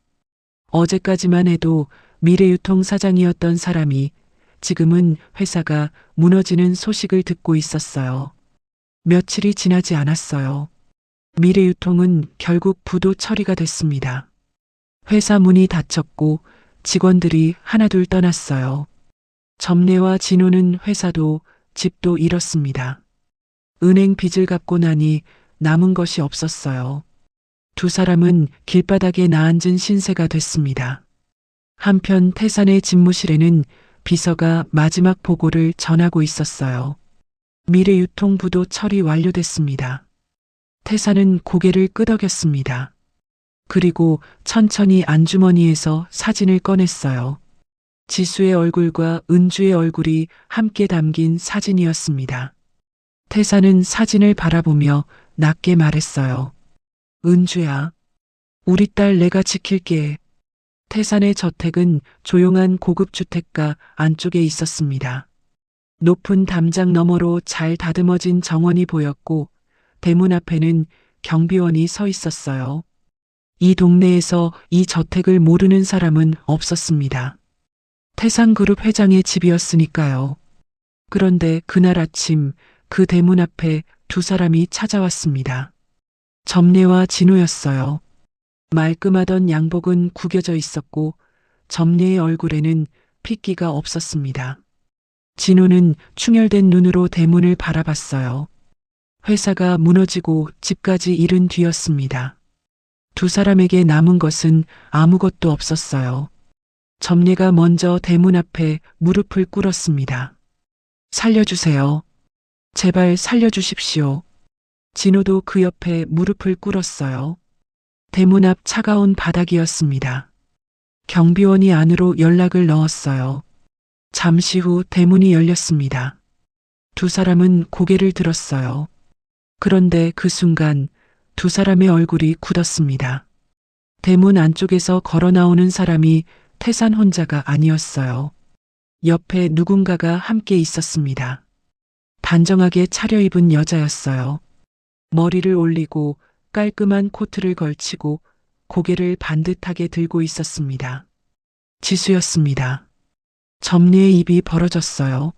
어제까지만 해도 미래유통 사장이었던 사람이 지금은 회사가 무너지는 소식을 듣고 있었어요. 며칠이 지나지 않았어요. 미래유통은 결국 부도 처리가 됐습니다. 회사 문이 닫혔고 직원들이 하나둘 떠났어요. 점례와 진호는 회사도 집도 잃었습니다. 은행 빚을 갚고 나니 남은 것이 없었어요. 두 사람은 길바닥에 나앉은 신세가 됐습니다. 한편 태산의 집무실에는 비서가 마지막 보고를 전하고 있었어요. 미래유통 부도 처리 완료됐습니다. 태산은 고개를 끄덕였습니다. 그리고 천천히 안주머니에서 사진을 꺼냈어요. 지수의 얼굴과 은주의 얼굴이 함께 담긴 사진이었습니다. 태사는 사진을 바라보며 낮게 말했어요. 은주야, 우리 딸 내가 지킬게. 태산의 저택은 조용한 고급 주택가 안쪽에 있었습니다. 높은 담장 너머로 잘 다듬어진 정원이 보였고 대문 앞에는 경비원이 서 있었어요. 이 동네에서 이 저택을 모르는 사람은 없었습니다. 태산그룹 회장의 집이었으니까요. 그런데 그날 아침 그 대문 앞에 두 사람이 찾아왔습니다. 점례와 진호였어요. 말끔하던 양복은 구겨져 있었고 점례의 얼굴에는 핏기가 없었습니다. 진호는 충혈된 눈으로 대문을 바라봤어요. 회사가 무너지고 집까지 잃은 뒤였습니다. 두 사람에게 남은 것은 아무것도 없었어요. 점례가 먼저 대문 앞에 무릎을 꿇었습니다. 살려주세요. 제발 살려주십시오. 진호도 그 옆에 무릎을 꿇었어요. 대문 앞 차가운 바닥이었습니다. 경비원이 안으로 연락을 넣었어요. 잠시 후 대문이 열렸습니다. 두 사람은 고개를 들었어요. 그런데 그 순간 두 사람의 얼굴이 굳었습니다. 대문 안쪽에서 걸어 나오는 사람이 태산 혼자가 아니었어요. 옆에 누군가가 함께 있었습니다. 단정하게 차려입은 여자였어요. 머리를 올리고 깔끔한 코트를 걸치고 고개를 반듯하게 들고 있었습니다. 지수였습니다. 점례의 입이 벌어졌어요.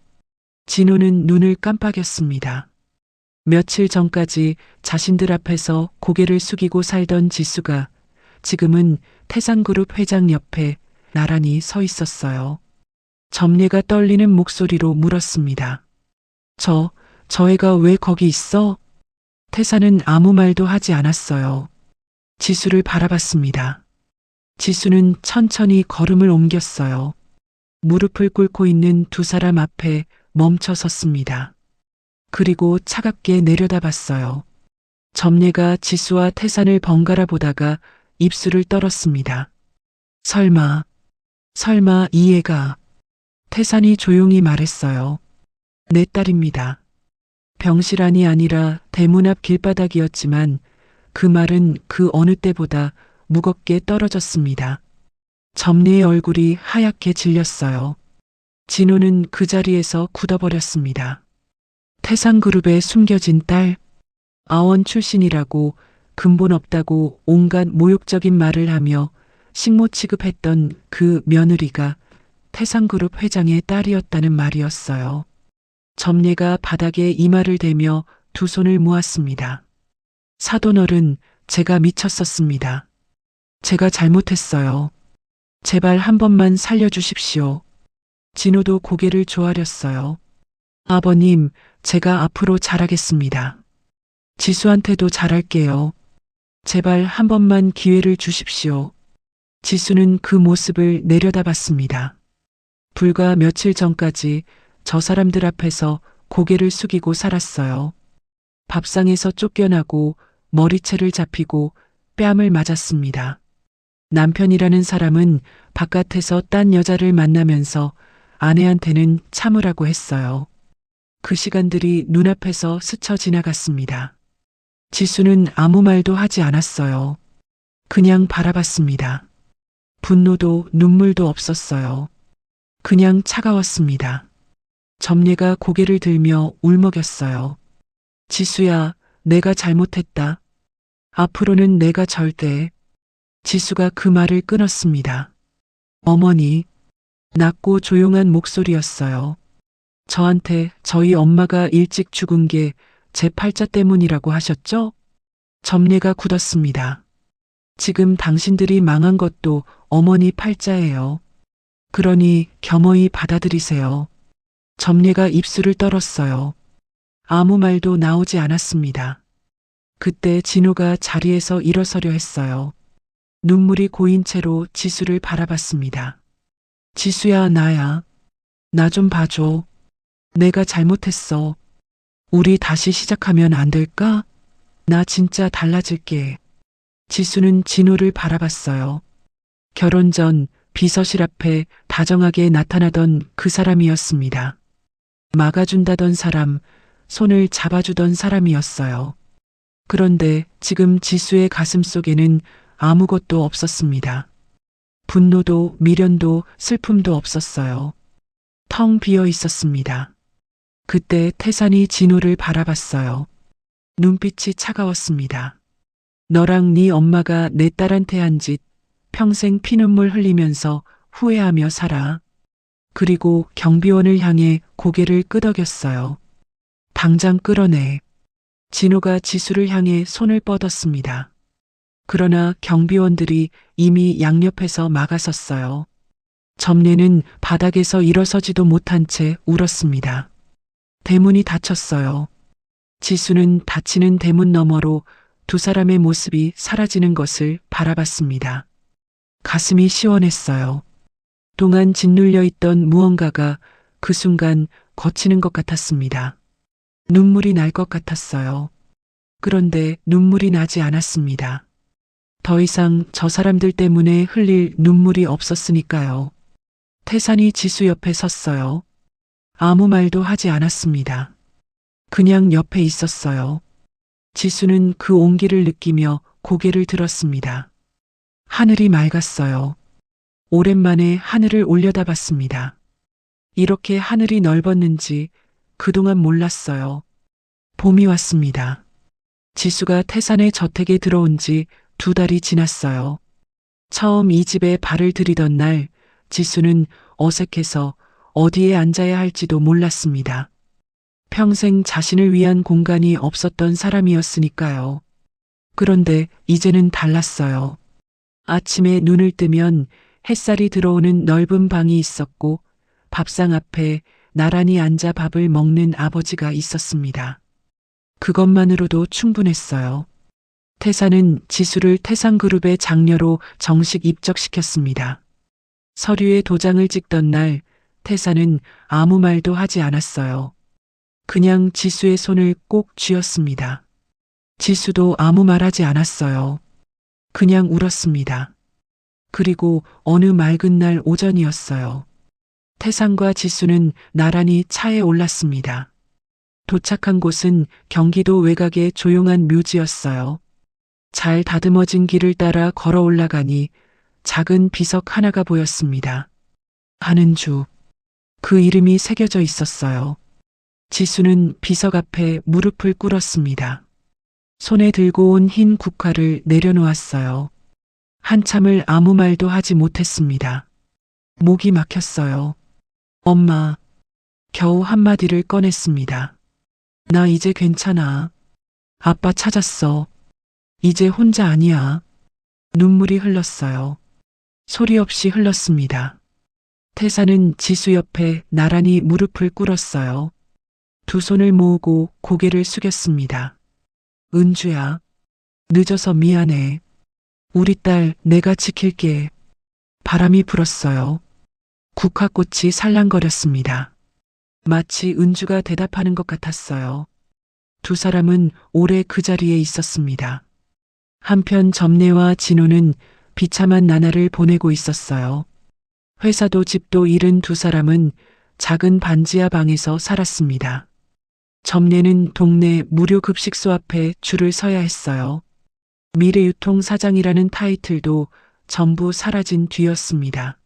진호는 눈을 깜빡였습니다. 며칠 전까지 자신들 앞에서 고개를 숙이고 살던 지수가 지금은 태산그룹 회장 옆에 나란히 서 있었어요. 점례가 떨리는 목소리로 물었습니다. 저 애가 왜 거기 있어? 태산은 아무 말도 하지 않았어요. 지수를 바라봤습니다. 지수는 천천히 걸음을 옮겼어요. 무릎을 꿇고 있는 두 사람 앞에 멈춰 섰습니다. 그리고 차갑게 내려다봤어요. 점례가 지수와 태산을 번갈아 보다가 입술을 떨었습니다. 설마 이 애가. 태산이 조용히 말했어요. 내 딸입니다. 병실안이 아니라 대문 앞 길바닥이었지만 그 말은 그 어느 때보다 무겁게 떨어졌습니다. 점례의 얼굴이 하얗게 질렸어요. 진호는 그 자리에서 굳어버렸습니다. 태산그룹에 숨겨진 딸, 아원 출신이라고 근본 없다고 온갖 모욕적인 말을 하며 식모 취급했던 그 며느리가 태산그룹 회장의 딸이었다는 말이었어요. 점례가 바닥에 이마를 대며 두 손을 모았습니다. 사돈어른, 제가 미쳤었습니다. 제가 잘못했어요. 제발 한 번만 살려주십시오. 진호도 고개를 조아렸어요. 아버님, 제가 앞으로 잘하겠습니다. 지수한테도 잘할게요. 제발 한 번만 기회를 주십시오. 지수는 그 모습을 내려다봤습니다. 불과 며칠 전까지 저 사람들 앞에서 고개를 숙이고 살았어요. 밥상에서 쫓겨나고 머리채를 잡히고 뺨을 맞았습니다. 남편이라는 사람은 바깥에서 딴 여자를 만나면서 아내한테는 참으라고 했어요. 그 시간들이 눈앞에서 스쳐 지나갔습니다. 지수는 아무 말도 하지 않았어요. 그냥 바라봤습니다. 분노도 눈물도 없었어요. 그냥 차가웠습니다. 점례가 고개를 들며 울먹였어요. 지수야, 내가 잘못했다. 앞으로는 내가 절대. 지수가 그 말을 끊었습니다. 어머니, 낮고 조용한 목소리였어요. 저한테 저희 엄마가 일찍 죽은 게 제 팔자 때문이라고 하셨죠? 점례가 굳었습니다. 지금 당신들이 망한 것도 어머니 팔자예요. 그러니 겸허히 받아들이세요. 점례가 입술을 떨었어요. 아무 말도 나오지 않았습니다. 그때 진호가 자리에서 일어서려 했어요. 눈물이 고인 채로 지수를 바라봤습니다. 지수야, 나야. 나 좀 봐줘. 내가 잘못했어. 우리 다시 시작하면 안 될까? 나 진짜 달라질게. 지수는 진호를 바라봤어요. 결혼 전 비서실 앞에 다정하게 나타나던 그 사람이었습니다. 막아준다던 사람, 손을 잡아주던 사람이었어요. 그런데 지금 지수의 가슴 속에는 아무것도 없었습니다. 분노도 미련도 슬픔도 없었어요. 텅 비어 있었습니다. 그때 태산이 진호를 바라봤어요. 눈빛이 차가웠습니다. 너랑 네 엄마가 내 딸한테 한 짓 평생 피눈물 흘리면서 후회하며 살아. 그리고 경비원을 향해 고개를 끄덕였어요. 당장 끌어내. 진호가 지수를 향해 손을 뻗었습니다. 그러나 경비원들이 이미 양옆에서 막아섰어요. 점례는 바닥에서 일어서지도 못한 채 울었습니다. 대문이 닫혔어요. 지수는 닫히는 대문 너머로 두 사람의 모습이 사라지는 것을 바라봤습니다. 가슴이 시원했어요. 동안 짓눌려 있던 무언가가 그 순간 거치는 것 같았습니다. 눈물이 날 것 같았어요. 그런데 눈물이 나지 않았습니다. 더 이상 저 사람들 때문에 흘릴 눈물이 없었으니까요. 태산이 지수 옆에 섰어요. 아무 말도 하지 않았습니다. 그냥 옆에 있었어요. 지수는 그 온기를 느끼며 고개를 들었습니다. 하늘이 맑았어요. 오랜만에 하늘을 올려다봤습니다. 이렇게 하늘이 넓었는지 그동안 몰랐어요. 봄이 왔습니다. 지수가 태산의 저택에 들어온 지 2달이 지났어요. 처음 이 집에 발을 들이던 날 지수는 어색해서 어디에 앉아야 할지도 몰랐습니다. 평생 자신을 위한 공간이 없었던 사람이었으니까요. 그런데 이제는 달랐어요. 아침에 눈을 뜨면 햇살이 들어오는 넓은 방이 있었고 밥상 앞에 나란히 앉아 밥을 먹는 아버지가 있었습니다. 그것만으로도 충분했어요. 태산은 지수를 태산그룹의 장녀로 정식 입적시켰습니다. 서류에 도장을 찍던 날 태산은 아무 말도 하지 않았어요. 그냥 지수의 손을 꼭 쥐었습니다. 지수도 아무 말 하지 않았어요. 그냥 울었습니다. 그리고 어느 맑은 날 오전이었어요. 태산과 지수는 나란히 차에 올랐습니다. 도착한 곳은 경기도 외곽의 조용한 묘지였어요. 잘 다듬어진 길을 따라 걸어 올라가니 작은 비석 하나가 보였습니다. 한은주. 그 이름이 새겨져 있었어요. 지수는 비석 앞에 무릎을 꿇었습니다. 손에 들고 온 흰 국화를 내려놓았어요. 한참을 아무 말도 하지 못했습니다. 목이 막혔어요. 엄마. 겨우 한마디를 꺼냈습니다. 나 이제 괜찮아. 아빠 찾았어. 이제 혼자 아니야. 눈물이 흘렀어요. 소리 없이 흘렀습니다. 태산은 지수 옆에 나란히 무릎을 꿇었어요. 두 손을 모으고 고개를 숙였습니다. 은주야. 늦어서 미안해. 우리 딸 내가 지킬게. 바람이 불었어요. 국화꽃이 살랑거렸습니다. 마치 은주가 대답하는 것 같았어요. 두 사람은 오래 그 자리에 있었습니다. 한편 점례와 진호는 비참한 나날을 보내고 있었어요. 회사도 집도 잃은 두 사람은 작은 반지하 방에서 살았습니다. 점례는 동네 무료 급식소 앞에 줄을 서야 했어요. 미래유통 사장이라는 타이틀도 전부 사라진 뒤였습니다.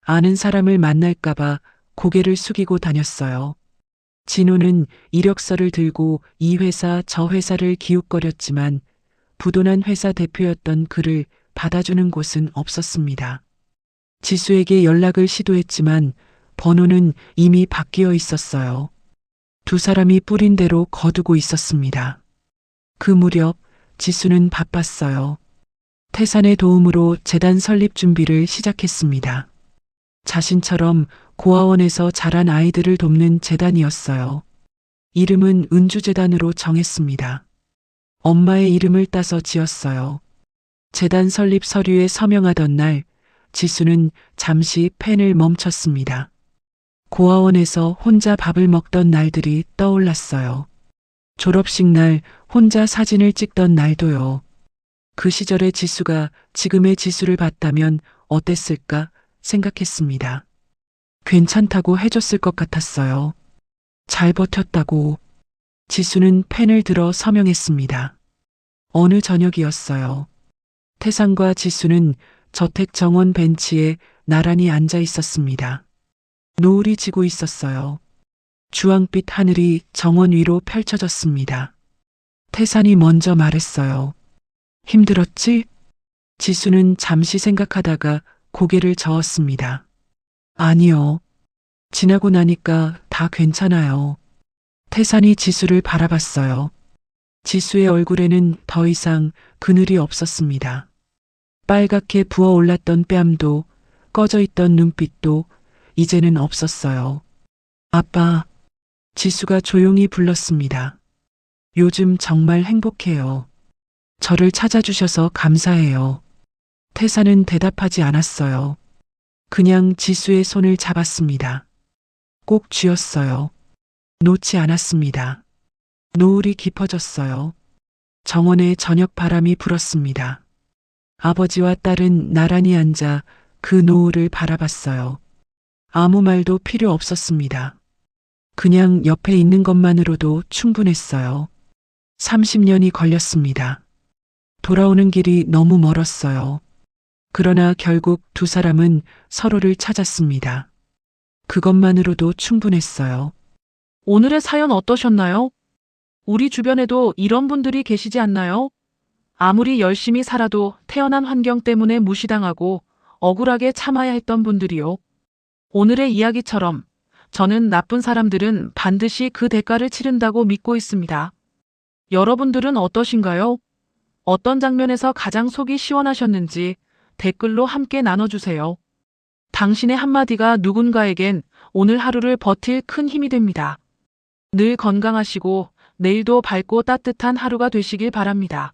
아는 사람을 만날까봐 고개를 숙이고 다녔어요. 진호는 이력서를 들고 이 회사 저 회사를 기웃거렸지만 부도난 회사 대표였던 그를 받아주는 곳은 없었습니다. 지수에게 연락을 시도했지만 번호는 이미 바뀌어 있었어요. 두 사람이 뿌린 대로 거두고 있었습니다. 그 무렵 지수는 바빴어요. 태산의 도움으로 재단 설립 준비를 시작했습니다. 자신처럼 고아원에서 자란 아이들을 돕는 재단이었어요. 이름은 은주재단으로 정했습니다. 엄마의 이름을 따서 지었어요. 재단 설립 서류에 서명하던 날 지수는 잠시 펜을 멈췄습니다. 고아원에서 혼자 밥을 먹던 날들이 떠올랐어요. 졸업식 날 혼자 사진을 찍던 날도요. 그 시절의 지수가 지금의 지수를 봤다면 어땠을까 생각했습니다. 괜찮다고 해줬을 것 같았어요. 잘 버텼다고. 지수는 펜을 들어 서명했습니다. 어느 저녁이었어요. 태산과 지수는 저택 정원 벤치에 나란히 앉아 있었습니다. 노을이 지고 있었어요. 주황빛 하늘이 정원 위로 펼쳐졌습니다. 태산이 먼저 말했어요. 힘들었지? 지수는 잠시 생각하다가 고개를 저었습니다. 아니요. 지나고 나니까 다 괜찮아요. 태산이 지수를 바라봤어요. 지수의 얼굴에는 더 이상 그늘이 없었습니다. 빨갛게 부어올랐던 뺨도 꺼져 있던 눈빛도 이제는 없었어요. 아빠, 지수가 조용히 불렀습니다. 요즘 정말 행복해요. 저를 찾아주셔서 감사해요. 태산은 대답하지 않았어요. 그냥 지수의 손을 잡았습니다. 꼭 쥐었어요. 놓지 않았습니다. 노을이 깊어졌어요. 정원에 저녁 바람이 불었습니다. 아버지와 딸은 나란히 앉아 그 노을을 바라봤어요. 아무 말도 필요 없었습니다. 그냥 옆에 있는 것만으로도 충분했어요. 30년이 걸렸습니다. 돌아오는 길이 너무 멀었어요. 그러나 결국 두 사람은 서로를 찾았습니다. 그것만으로도 충분했어요. 오늘의 사연 어떠셨나요? 우리 주변에도 이런 분들이 계시지 않나요? 아무리 열심히 살아도 태어난 환경 때문에 무시당하고 억울하게 참아야 했던 분들이요. 오늘의 이야기처럼 저는 나쁜 사람들은 반드시 그 대가를 치른다고 믿고 있습니다. 여러분들은 어떠신가요? 어떤 장면에서 가장 속이 시원하셨는지 댓글로 함께 나눠주세요. 당신의 한마디가 누군가에겐 오늘 하루를 버틸 큰 힘이 됩니다. 늘 건강하시고 내일도 밝고 따뜻한 하루가 되시길 바랍니다.